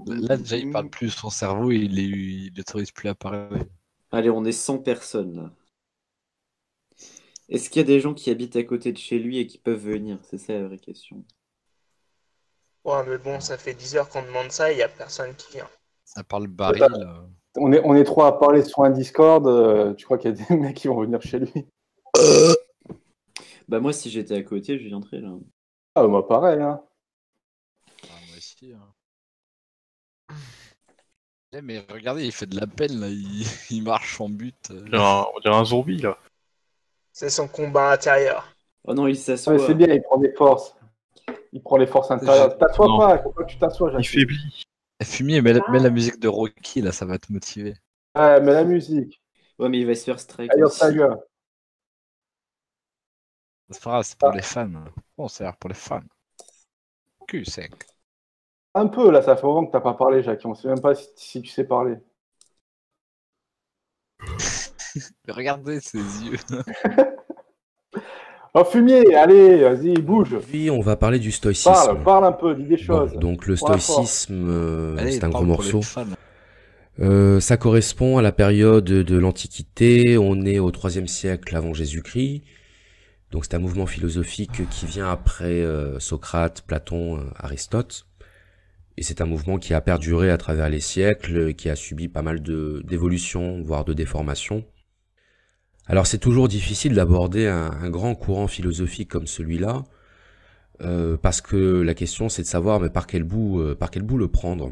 Là déjà il parle plus, son cerveau il n'autorise plus à parler. Allez, on est 100 personnes là. Est-ce qu'il y a des gens qui habitent à côté de chez lui et qui peuvent venir? C'est ça la vraie question. Ouais, mais bon, ça fait 10 heures qu'on demande ça et il n'y a personne qui vient. Ça parle baril. Là. On est trois à parler sur un Discord. Tu crois qu'il y a des mecs qui vont venir chez lui? Bah moi si j'étais à côté, je viendrais là. Ah, moi pareil. Hein. Moi aussi. Hein. Mais regardez, il fait de la peine là, il marche en but. On dirait un zombie là. C'est son combat intérieur. Oh non, il s'assoit. Ouais, c'est bien, il prend des forces. Il prend les forces intérieures. T'assois Non. pas, il faut pas que tu t'assoies, Jackie. Il faiblit. Fumier, mets la musique de Rocky là, ça va te motiver. Ouais, mais la musique. Ouais, mais il va se faire strike. Allez, aussi. ta gueule. C'est pas grave, c'est pour les fans. Bon, c'est pour les fans. Cul sec. Un peu, là, ça fait longtemps que t'as pas parlé, Jackie. On sait même pas si tu sais parler. Mais regardez ses yeux. Oh, fumier, allez, vas-y, bouge. Aujourd'hui, on va parler du stoïcisme. Parle un peu, dis des choses. Bon, donc le Pour la force. stoïcisme, Allez, c'est un gros parle pour les morceau. fans. Ça correspond à la période de l'Antiquité. On est au IIIe siècle avant Jésus-Christ. Donc c'est un mouvement philosophique qui vient après Socrate, Platon, Aristote. Et c'est un mouvement qui a perduré à travers les siècles, qui a subi pas mal d'évolutions, voire de déformations. Alors c'est toujours difficile d'aborder un grand courant philosophique comme celui-là, parce que la question c'est de savoir mais par quel bout le prendre.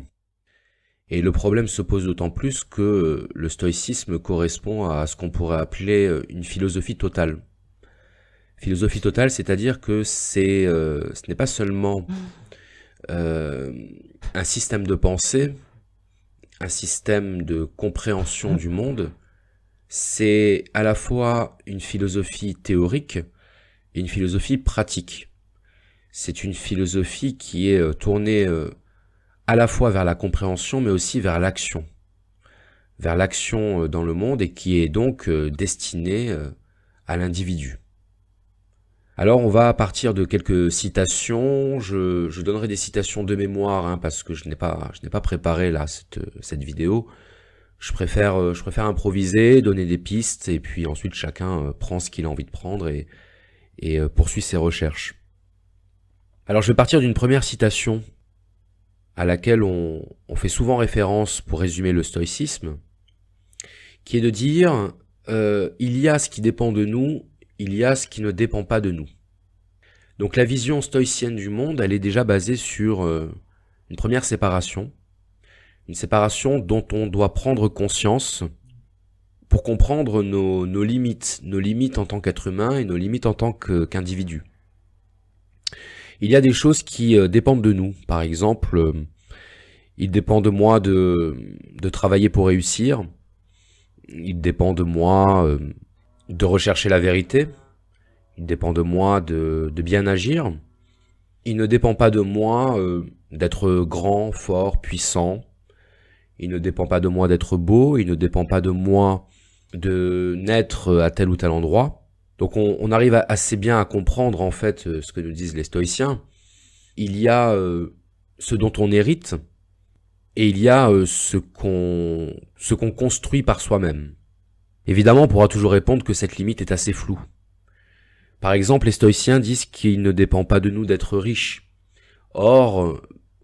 Et le problème se pose d'autant plus que le stoïcisme correspond à ce qu'on pourrait appeler une philosophie totale. Philosophie totale, c'est-à-dire que ce n'est pas seulement un système de pensée, un système de compréhension du monde, c'est à la fois une philosophie théorique et une philosophie pratique. C'est une philosophie qui est tournée à la fois vers la compréhension mais aussi vers l'action dans le monde, et qui est donc destinée à l'individu. Alors on va partir de quelques citations. Je donnerai des citations de mémoire, hein, parce que je n'ai pas préparé là cette vidéo. Je préfère improviser, donner des pistes, et puis ensuite chacun prend ce qu'il a envie de prendre et poursuit ses recherches. Alors je vais partir d'une première citation à laquelle on fait souvent référence pour résumer le stoïcisme, qui est de dire il y a ce qui dépend de nous, il y a ce qui ne dépend pas de nous. Donc la vision stoïcienne du monde, elle est déjà basée sur une première séparation, une séparation dont on doit prendre conscience pour comprendre nos limites en tant qu'être humain et nos limites en tant qu'individu. Il y a des choses qui dépendent de nous. Par exemple, il dépend de moi de travailler pour réussir. Il dépend de moi de rechercher la vérité. Il dépend de moi de bien agir. Il ne dépend pas de moi d'être grand, fort, puissant. Il ne dépend pas de moi d'être beau. Il ne dépend pas de moi de naître à tel ou tel endroit. Donc on arrive assez bien à comprendre en fait ce que nous disent les stoïciens. Il y a ce dont on hérite et il y a ce qu'on construit par soi-même. Évidemment, on pourra toujours répondre que cette limite est assez floue. Par exemple, les stoïciens disent qu'il ne dépend pas de nous d'être riches. Or,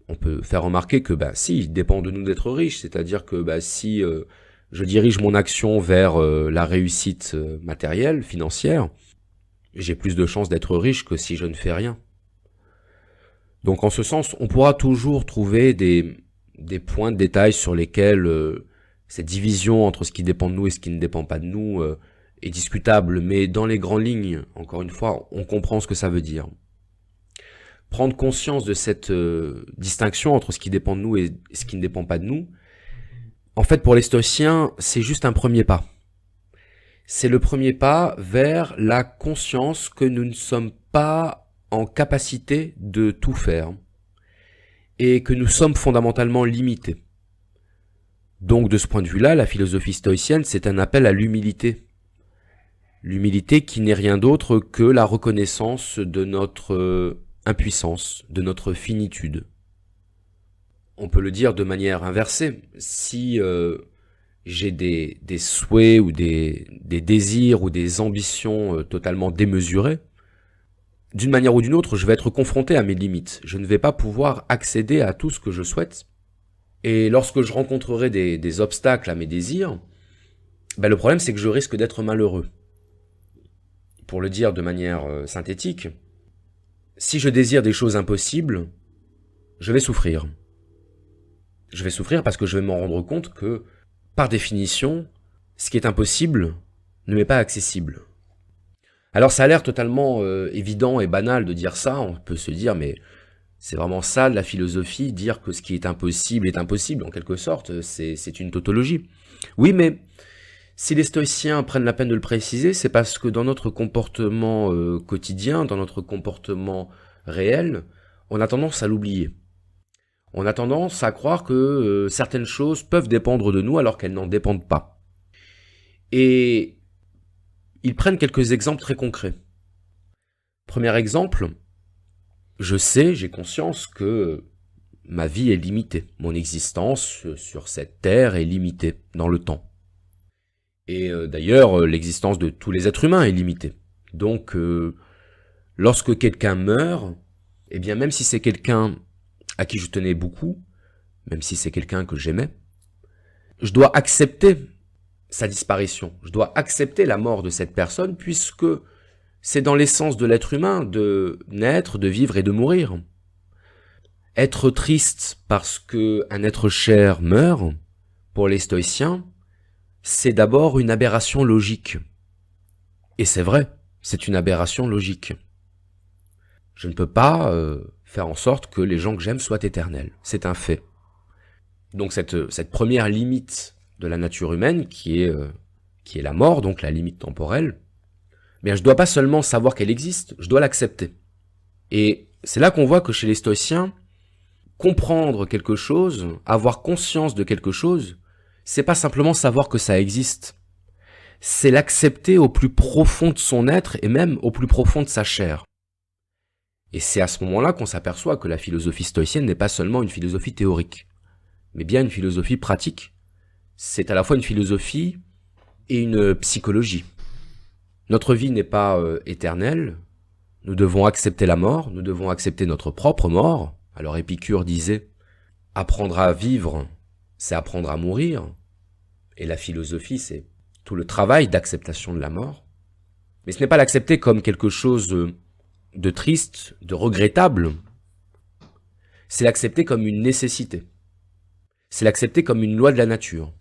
on peut faire remarquer que si, il dépend de nous d'être riches, c'est-à-dire que si je dirige mon action vers la réussite matérielle, financière, j'ai plus de chances d'être riche que si je ne fais rien. Donc en ce sens, on pourra toujours trouver des points de détail sur lesquels cette division entre ce qui dépend de nous et ce qui ne dépend pas de nous est discutable, mais dans les grandes lignes, encore une fois, on comprend ce que ça veut dire. Prendre conscience de cette distinction entre ce qui dépend de nous et ce qui ne dépend pas de nous, en fait, pour les stoïciens, c'est juste un premier pas. C'est le premier pas vers la conscience que nous ne sommes pas en capacité de tout faire et que nous sommes fondamentalement limités. Donc, de ce point de vue-là, la philosophie stoïcienne, c'est un appel à l'humilité. L'humilité qui n'est rien d'autre que la reconnaissance de notre impuissance, de notre finitude. On peut le dire de manière inversée. Si j'ai des souhaits ou des désirs ou des ambitions totalement démesurées, d'une manière ou d'une autre, je vais être confronté à mes limites. Je ne vais pas pouvoir accéder à tout ce que je souhaite. Et lorsque je rencontrerai des obstacles à mes désirs, le problème c'est que je risque d'être malheureux. Pour le dire de manière synthétique, si je désire des choses impossibles, je vais souffrir. Je vais souffrir parce que je vais m'en rendre compte que, par définition, ce qui est impossible ne m'est pas accessible. Alors ça a l'air totalement évident et banal de dire ça, on peut se dire mais c'est vraiment ça la philosophie, dire que ce qui est impossible en quelque sorte, c'est une tautologie. Oui, mais si les stoïciens prennent la peine de le préciser, c'est parce que dans notre comportement quotidien, dans notre comportement réel, on a tendance à l'oublier. On a tendance à croire que certaines choses peuvent dépendre de nous alors qu'elles n'en dépendent pas. Et ils prennent quelques exemples très concrets. Premier exemple, j'ai conscience que ma vie est limitée. Mon existence sur cette terre est limitée dans le temps. Et d'ailleurs, l'existence de tous les êtres humains est limitée. Donc, lorsque quelqu'un meurt, eh bien même si c'est quelqu'un à qui je tenais beaucoup, même si c'est quelqu'un que j'aimais, je dois accepter sa disparition. Je dois accepter la mort de cette personne puisque c'est dans l'essence de l'être humain de naître, de vivre et de mourir. Être triste parce que un être cher meurt, pour les stoïciens, c'est d'abord une aberration logique. Et c'est vrai, c'est une aberration logique. Je ne peux pas faire en sorte que les gens que j'aime soient éternels. C'est un fait. Donc cette première limite de la nature humaine, qui est la mort, donc la limite temporelle, bien je dois pas seulement savoir qu'elle existe, je dois l'accepter. Et c'est là qu'on voit que chez les stoïciens, comprendre quelque chose, avoir conscience de quelque chose, c'est pas simplement savoir que ça existe. C'est l'accepter au plus profond de son être et même au plus profond de sa chair. Et c'est à ce moment-là qu'on s'aperçoit que la philosophie stoïcienne n'est pas seulement une philosophie théorique, mais bien une philosophie pratique. C'est à la fois une philosophie et une psychologie. Notre vie n'est pas éternelle, nous devons accepter la mort, nous devons accepter notre propre mort. Alors Épicure disait « Apprendre à vivre, c'est apprendre à mourir », et la philosophie, c'est tout le travail d'acceptation de la mort. Mais ce n'est pas l'accepter comme quelque chose de triste, de regrettable, c'est l'accepter comme une nécessité. C'est l'accepter comme une loi de la nature.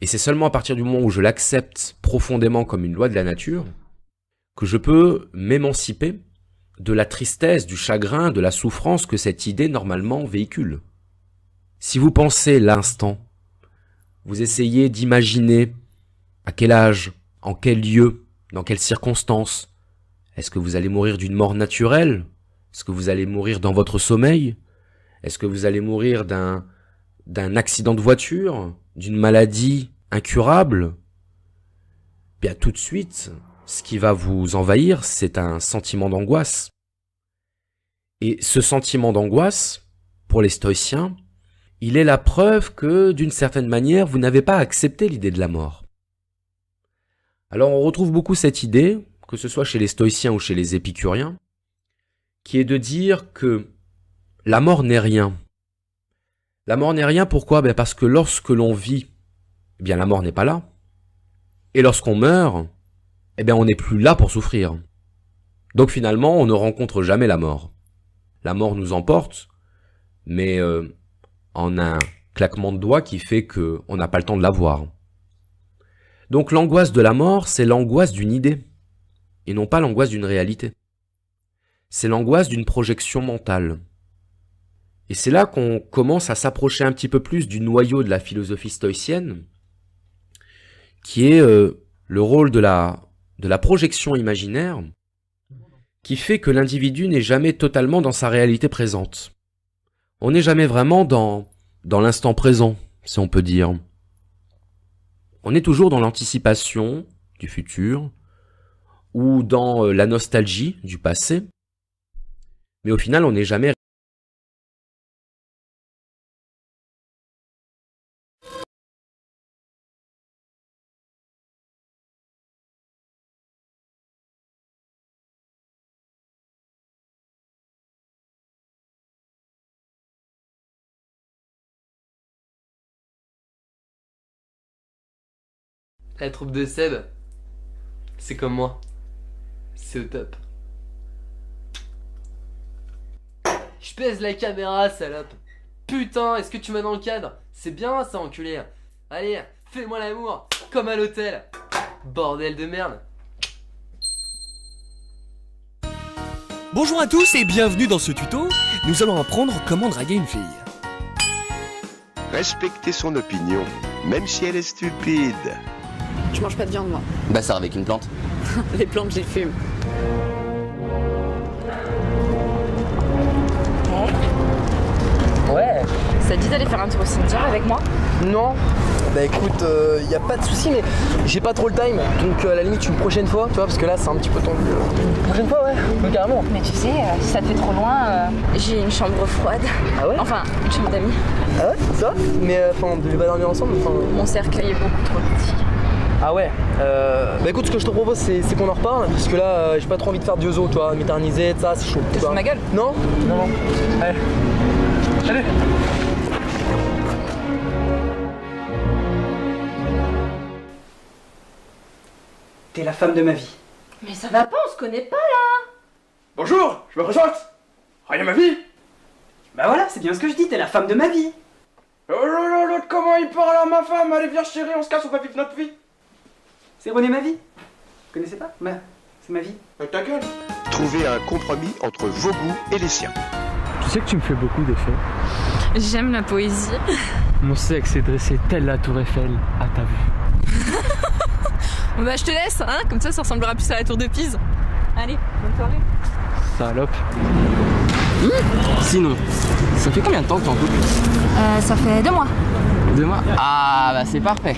Et c'est seulement à partir du moment où je l'accepte profondément comme une loi de la nature que je peux m'émanciper de la tristesse, du chagrin, de la souffrance que cette idée normalement véhicule. Si vous pensez l'instant, vous essayez d'imaginer à quel âge, en quel lieu, dans quelles circonstances, est-ce que vous allez mourir d'une mort naturelle? Est-ce que vous allez mourir dans votre sommeil? Est-ce que vous allez mourir d'un accident de voiture? D'une maladie incurable? Bien tout de suite, ce qui va vous envahir, c'est un sentiment d'angoisse. Et ce sentiment d'angoisse, pour les stoïciens, il est la preuve que, d'une certaine manière, vous n'avez pas accepté l'idée de la mort. Alors on retrouve beaucoup cette idée, que ce soit chez les stoïciens ou chez les épicuriens, qui est de dire que la mort n'est rien. La mort n'est rien, pourquoi? Parce que lorsque l'on vit, eh bien la mort n'est pas là. Et lorsqu'on meurt, eh bien on n'est plus là pour souffrir. Donc finalement, on ne rencontre jamais la mort. La mort nous emporte, mais en un claquement de doigts qui fait qu'on n'a pas le temps de la voir. Donc l'angoisse de la mort, c'est l'angoisse d'une idée, et non pas l'angoisse d'une réalité. C'est l'angoisse d'une projection mentale. Et c'est là qu'on commence à s'approcher un petit peu plus du noyau de la philosophie stoïcienne, qui est le rôle de la projection imaginaire, qui fait que l'individu n'est jamais totalement dans sa réalité présente. On n'est jamais vraiment dans l'instant présent, si on peut dire. On est toujours dans l'anticipation du futur, ou dans la nostalgie du passé, mais au final, on n'est jamais... La troupe de Seb, c'est comme moi. C'est au top. Je pèse la caméra, salope. Putain, est-ce que tu m'as dans le cadre? C'est bien ça, enculé. Allez, fais-moi l'amour, comme à l'hôtel. Bordel de merde. Bonjour à tous et bienvenue dans ce tuto. Nous allons apprendre comment draguer une fille. Respecter son opinion, même si elle est stupide. Je mange pas de viande, moi. Bah, ça avec une plante. Les plantes, j'y fume. Ouais. Ça te dit d'aller faire un tour au cimetière avec moi? Non. Bah écoute, y a pas de souci, mais j'ai pas trop le time. Donc à la limite une prochaine fois, tu vois, parce que là c'est un petit peu tendu. Prochaine fois, ouais, carrément. Mais tu sais, si ça te fait trop loin, j'ai une chambre froide. Ah ouais? Enfin, une chambre d'amis. Ah ouais, ça? Mais enfin, on devait pas dormir ensemble. Mon cercueil est beaucoup trop petit. Ah ouais, bah écoute, ce que je te propose c'est qu'on en reparle, parce que là j'ai pas trop envie de faire du zoo, toi, m'éterniser, ça c'est chaud. Tu te fous de ma gueule? Non. Allez. Salut. T'es la femme de ma vie. Mais ça va pas, on se connaît pas là. Bonjour, je me présente. Rien ma vie. Bah voilà, c'est bien ce que je dis, t'es la femme de ma vie. Oh là là, l'autre comment il parle à ma femme? Allez viens chérie, on se casse, on va vivre notre vie. C'est René ma vie. Vous connaissez pas? Bah, c'est ma vie. Ta gueule. Trouver un compromis entre vos goûts et les siens. Tu sais que tu me fais beaucoup d'effets. J'aime la poésie. Mon sexe est dressé tel la tour Eiffel à ta vue. Bon bah je te laisse, hein, comme ça ressemblera plus à la tour de Pise. Allez, bonne soirée. Salope. Sinon, ça fait combien de temps que t'es en couple? Ça fait 2 mois. 2 mois? Ah bah c'est parfait.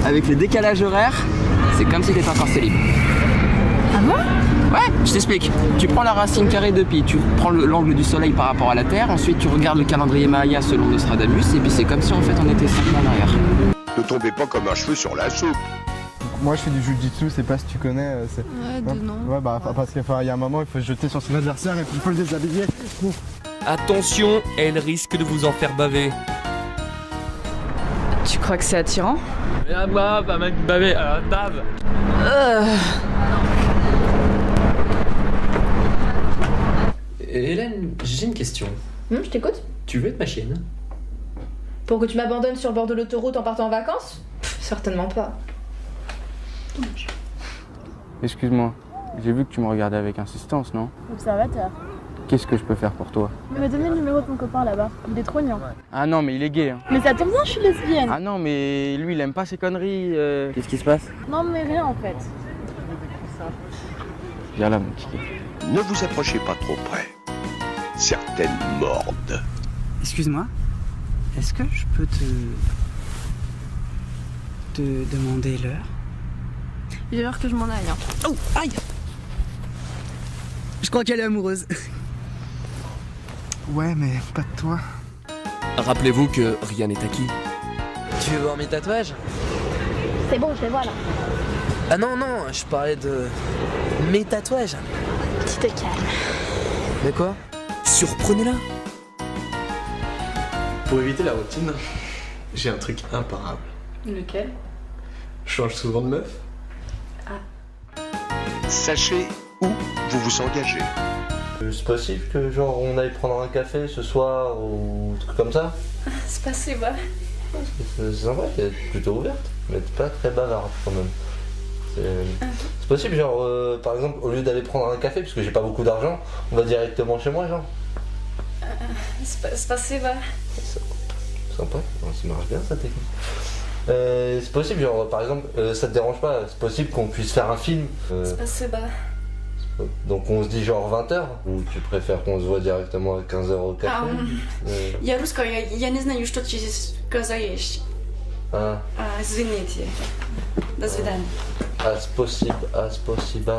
Avec le décalage horaire, c'est comme si t'étais encore célib. Ah bon? Ouais, je t'explique. Tu prends la racine carrée de pi, tu prends l'angle du soleil par rapport à la Terre, ensuite tu regardes le calendrier Maya selon Nostradamus, et puis c'est comme si en fait on était 5 mois en arrière. Ne tombez pas comme un cheveu sur la soupe. Moi je fais du jujitsu, c'est pas si tu connais. Ouais, de nom. Ouais, bah parce qu'il y a un moment, il faut se jeter sur son adversaire et puis il faut le déshabiller. Ouf. Attention, elle risque de vous en faire baver. Tu crois que c'est attirant? Ah bah, pas mec bavé, alors tave. Hélène, j'ai une question. Je t'écoute. Tu veux être ma chienne? Pour que tu m'abandonnes sur le bord de l'autoroute en partant en vacances? Certainement pas. Excuse-moi, j'ai vu que tu me regardais avec insistance, non? Observateur. Qu'est-ce que je peux faire pour toi? Il m'a donné le numéro de ton copain là-bas. Il est trop mignon. Ah non, mais il est gay. Hein. Mais ça tombe bien, je suis lesbienne. Ah non, mais lui, il aime pas ces conneries. Qu'est-ce qui se passe? Non, mais rien en fait. Viens là, mon petit. Ne vous approchez pas trop près. Certaines mordent. Excuse-moi, est-ce que je peux te demander l'heure? J'ai l'heure que je m'en aille. Hein. Oh, aïe! Je crois qu'elle est amoureuse. Ouais, mais pas de toi. Rappelez-vous que rien n'est acquis. Tu veux voir mes tatouages? C'est bon, je les vois là. Ah non, non, je parlais de mes tatouages. Tu te calmes. Mais quoi? Surprenez-la. Pour éviter la routine, j'ai un truc imparable. Lequel? Je change souvent de meuf. Sachez où vous vous engagez. C'est possible que genre on aille prendre un café ce soir ou un truc comme ça? C'est passé, ouais. C'est sympa, elle est plutôt ouverte, mais pas très bavarde quand même. C'est possible, genre par exemple, au lieu d'aller prendre un café, parce que j'ai pas beaucoup d'argent, on va directement chez moi, genre. C'est passé, ouais. Sympa, ça marche bien ça technique. C'est possible, genre par exemple, ça te dérange pas, c'est possible qu'on puisse faire un film. C'est passé, bah. Donc on se dit genre 20h, ou tu préfères qu'on se voit directement à 15h au café? Я русская, я не знаю, что через глаза есть. Извините. До свидания. Ah, c'est possible, c'est possible.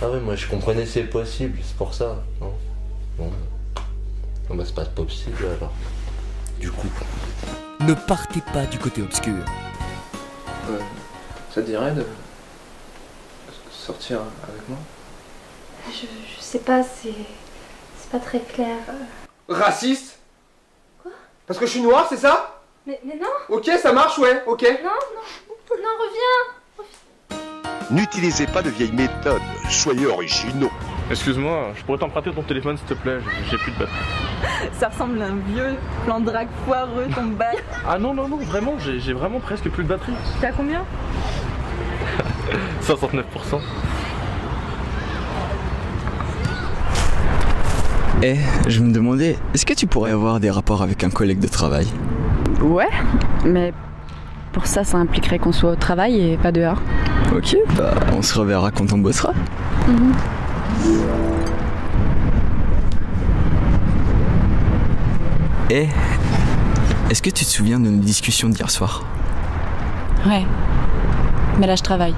Ah oui, moi je comprenais c'est possible, c'est pour ça. Non, bon. Non, bah c'est pas possible alors. Du coup. Ne partez pas du côté obscur. Ça te dirait de sortir avec moi? Je sais pas, c'est pas très clair. Raciste? Quoi? Parce que je suis noir, c'est ça? Mais non. Ok, ça marche, ouais, ok. Non, reviens. N'utilisez pas de vieilles méthodes, soyez originaux. Excuse-moi, je pourrais t'emprunter ton téléphone s'il te plaît, j'ai plus de batterie. Ça ressemble à un vieux plan de drague foireux, ton bac. Ah non, vraiment, j'ai vraiment presque plus de batterie. T'as combien? 69%. Je me demandais, est-ce que tu pourrais avoir des rapports avec un collègue de travail? Ouais, mais pour ça, ça impliquerait qu'on soit au travail et pas dehors. Ok, bah on se reverra quand on bossera. Est-ce que tu te souviens de nos discussions d'hier soir? Ouais, mais là je travaille.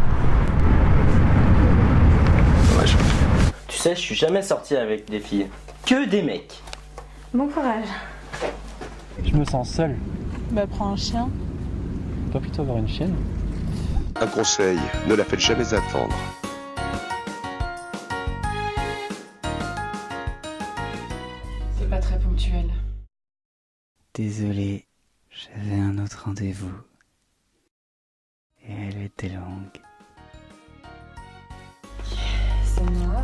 Tu sais, je suis jamais sorti avec des filles. Que des mecs. Bon courage. Je me sens seul. Bah prends un chien. Pas plutôt avoir une chienne? Un conseil, ne la faites jamais attendre. C'est pas très ponctuel. Désolé, j'avais un autre rendez-vous. Et elle était longue. C'est moi.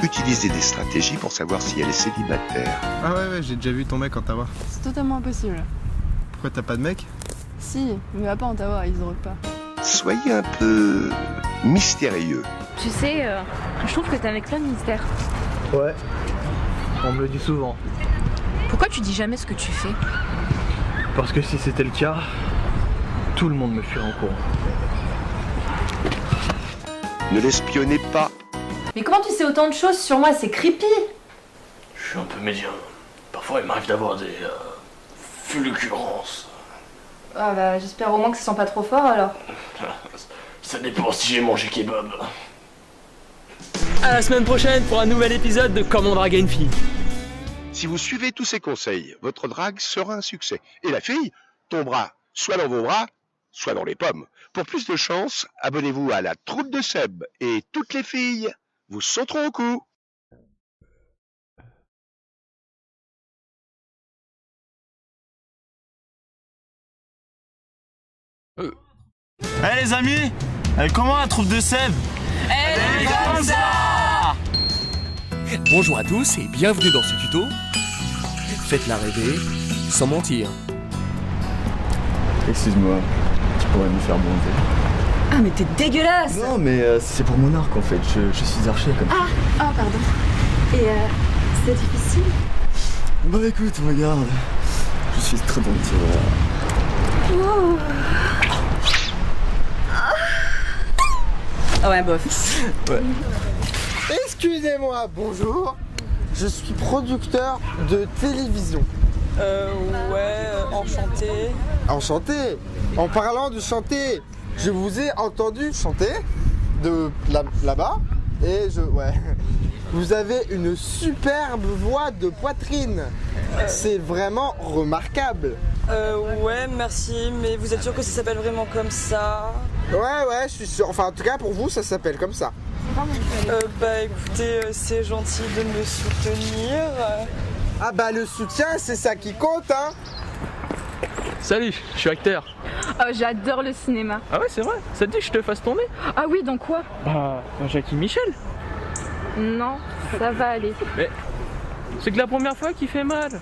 Utilisez des stratégies pour savoir si elle est célibataire. Ah ouais, j'ai déjà vu ton mec en Ottawa. C'est totalement impossible. Pourquoi t'as pas de mec? Si, mais va pas en Ottawa, ils se droguent pas. Soyez un peu mystérieux. Tu sais, je trouve que t'es avec plein de mystère. Ouais. On me le dit souvent. Pourquoi tu dis jamais ce que tu fais? Parce que si c'était le cas, tout le monde me fuirait en courant. Ne l'espionnez pas. Mais comment tu sais autant de choses sur moi? C'est creepy. Je suis un peu médium. Parfois il m'arrive d'avoir des fulgurances. Ah bah j'espère au moins que ça sent pas trop fort alors. Ça dépend si j'ai mangé kebab. À la semaine prochaine pour un nouvel épisode de Comment draguer une fille. Si vous suivez tous ces conseils, votre drague sera un succès. Et la fille tombera soit dans vos bras, soit dans les pommes. Pour plus de chance, abonnez-vous à la troupe de Seb et toutes les filles vous sauteront au cou. Eh les amis, comment la troupe de Seb? Elle est comme ça. Bonjour à tous et bienvenue dans ce tuto. Faites-la rêver sans mentir. Excuse-moi, tu pourrais me faire bondir. Ah mais t'es dégueulasse. Non mais c'est pour mon arc en fait, je suis archer comme ça. Ah, pardon. Et c'est difficile? Bah écoute, regarde, je suis très bon tireur. Oh. Ah ouais, bof. Ouais. Excusez-moi, bonjour. Je suis producteur de télévision. Enchanté. Enchanté. En parlant de chanter, je vous ai entendu chanter de là-bas et ouais. Vous avez une superbe voix de poitrine. C'est vraiment remarquable. Ouais, merci, mais vous êtes sûr que ça s'appelle vraiment comme ça? Ouais, je suis sûr. Enfin, en tout cas, pour vous, ça s'appelle comme ça. Bah écoutez, c'est gentil de me soutenir. Ah bah le soutien, c'est ça qui compte, hein. Salut, je suis acteur. Oh, j'adore le cinéma. Ah ouais, c'est vrai? Ça te dit que je te fasse tourner? Ah oui, dans quoi? Bah, Jackie Michel. Non, ça va aller. Mais c'est que la première fois qu'il fait mal.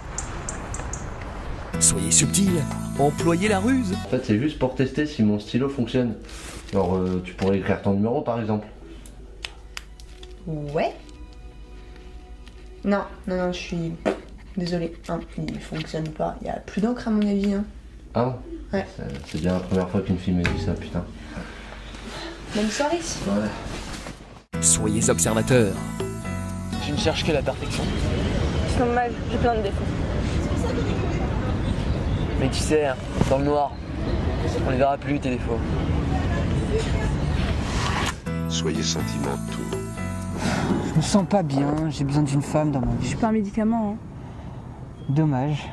Soyez subtil, employez la ruse. En fait, c'est juste pour tester si mon stylo fonctionne. Alors, tu pourrais écrire ton numéro par exemple. Ouais. Non, je suis désolée. Hein, il fonctionne pas. Il y a plus d'encre à mon avis. Hein. Ah bon? Ouais. C'est bien la première fois qu'une fille me dit ça, putain. Bonne soirée. Ouais. Soyez observateurs. Je ne cherche que la perfection. C'est normal, j'ai plein de défauts. Mais tu sais, dans le noir, on les verra plus tes défauts. Soyez sentimentaux. Je me sens pas bien, j'ai besoin d'une femme dans ma vie. Je suis pas un médicament. Hein. Dommage.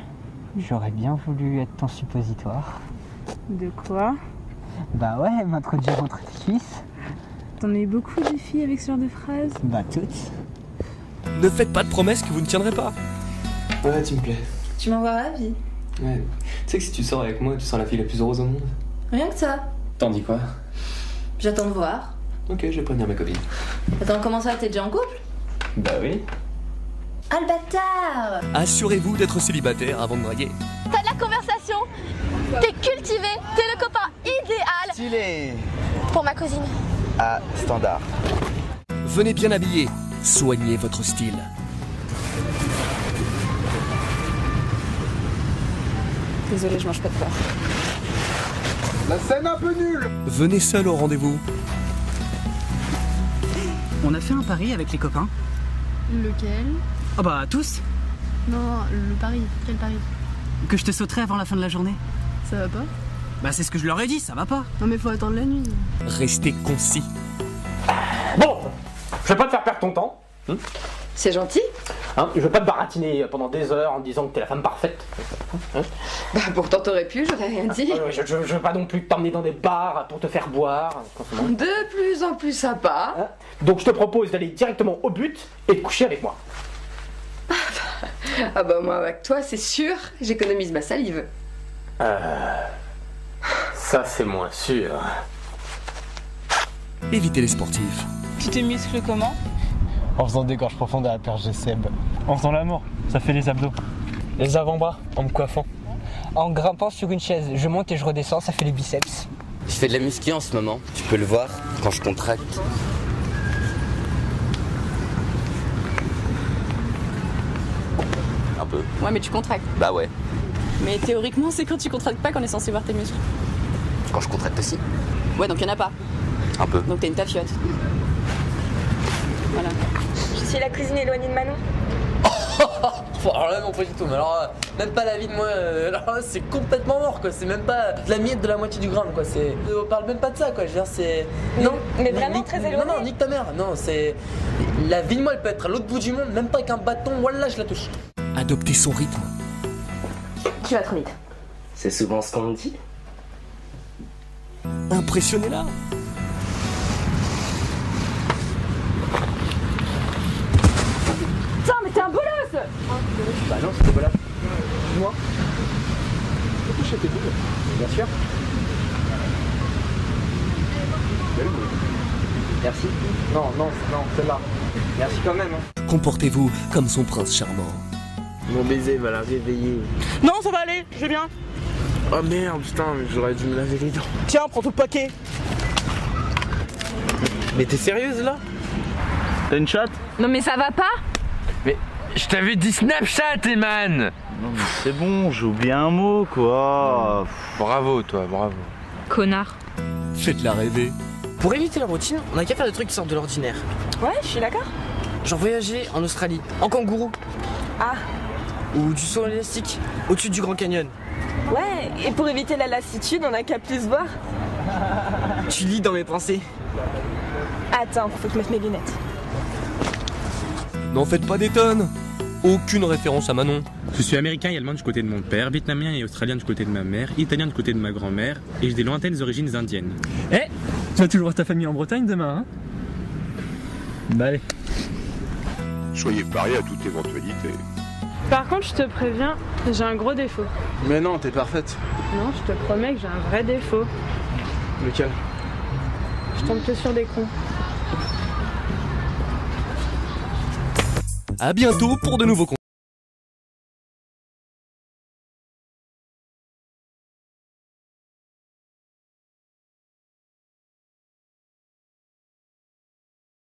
J'aurais bien voulu être ton suppositoire. De quoi? Bah ouais, m'introduire entre tes cuisses. T'en as eu beaucoup de filles avec ce genre de phrase? Bah toutes. Ne faites pas de promesses que vous ne tiendrez pas. Ouais, tu me plais. Tu m'envoies ravie. Ouais. Tu sais que si tu sors avec moi, tu seras la fille la plus heureuse au monde. Rien que ça. T'en dis quoi? J'attends de voir. Ok, je vais prévenir ma copine. Attends, comment ça, t'es déjà en couple? Bah oui. Ah le bâtard! Assurez-vous d'être célibataire avant de draguer. T'as de la conversation, t'es cultivé, t'es le copain idéal Stylé. pour ma cousine. Ah, standard. Venez bien habillé, soignez votre style. Désolée, je mange pas de porc. La scène un peu nulle. Venez seul au rendez-vous. On a fait un pari avec les copains. Lequel? Ah bah tous. Non, le pari. Quel pari? Que je te sauterai avant la fin de la journée. Ça va pas? Bah c'est ce que je leur ai dit, ça va pas. Non mais faut attendre la nuit. Restez concis. Bon, je vais pas te faire perdre ton temps. C'est gentil. Hein, je vais pas te baratiner pendant des heures en disant que t'es la femme parfaite. Hein. Bah pourtant t'aurais pu, j'aurais rien dit. Je veux pas non plus t'emmener dans des bars pour te faire boire. De plus en plus sympa. Hein. Donc je te propose d'aller directement au but et de coucher avec moi. Ah bah moi avec toi c'est sûr, j'économise ma salive. Ça c'est moins sûr. Évitez les sportifs. Tu te muscles comment? En faisant des gorges profondes à la perche de Seb. En faisant l'amour, ça fait les abdos. Les avant-bras, en me coiffant. En grimpant sur une chaise, je monte et je redescends, ça fait les biceps. Je fais de la muscu en ce moment, tu peux le voir quand je contracte. peu. Ouais, mais tu contractes. Bah ouais. Mais théoriquement, c'est quand tu contractes pas qu'on est censé voir tes muscles. Quand je contracte aussi. Ouais, donc il y en a pas. Un peu. Donc t'es une tafiote. Voilà. Je suis la cousine éloignée de Manon. Alors là, non, pas du tout. Mais alors, même pas la vie de moi. Alors là, c'est complètement mort, quoi. C'est même pas de la miette de la moitié du grain, quoi. C'est. On parle même pas de ça, quoi. Je veux dire, c'est. Non, mais vraiment très éloigné. Non, nique ta mère. Non, c'est. La vie de moi, elle peut être à l'autre bout du monde, même pas avec un bâton. Voilà, je la touche. Adopter son rythme. Tu vas trop vite. C'est souvent ce qu'on me dit. Impressionnez-la. Putain, mais t'es un bolos! Bah non, c'était pas là. Dis-moi. Pourquoi je t'ai dit? Bien sûr. Merci. Non, celle-là. Merci quand même. Hein. Comportez-vous comme son prince charmant. Mon baiser va la réveiller. Non, ça va aller, je vais bien. Oh merde, putain, j'aurais dû me laver les dents. Tiens, prends tout le paquet. Mais t'es sérieuse là? T'as une chatte? Non, mais ça va pas? Mais je t'avais dit Snapchat, Eman. Non mais c'est bon, j'ai oublié un mot quoi. Bravo toi, bravo. Connard. Faites-la rêver. Pour éviter la routine, on a qu'à faire des trucs qui sortent de l'ordinaire. Ouais, je suis d'accord. Genre voyager en Australie, en kangourou. Ah. Ou du saut en élastique, au-dessus du Grand Canyon. Ouais, et pour éviter la lassitude, on a qu'à plus se voir. Tu lis dans mes pensées. Attends, faut que je mette mes lunettes. N'en faites pas des tonnes. Aucune référence à Manon. Je suis américain et allemand du côté de mon père, vietnamien et australien du côté de ma mère, italien du côté de ma grand-mère, et j'ai des lointaines origines indiennes. Eh, tu vas toujours voir ta famille en Bretagne demain, hein? Bah allez. Soyez parés à toute éventualité. Par contre, je te préviens, j'ai un gros défaut. Mais non, t'es parfaite. Non, je te promets que j'ai un vrai défaut. Lequel? Je tombe que sur des cons. À bientôt pour de nouveaux contenus.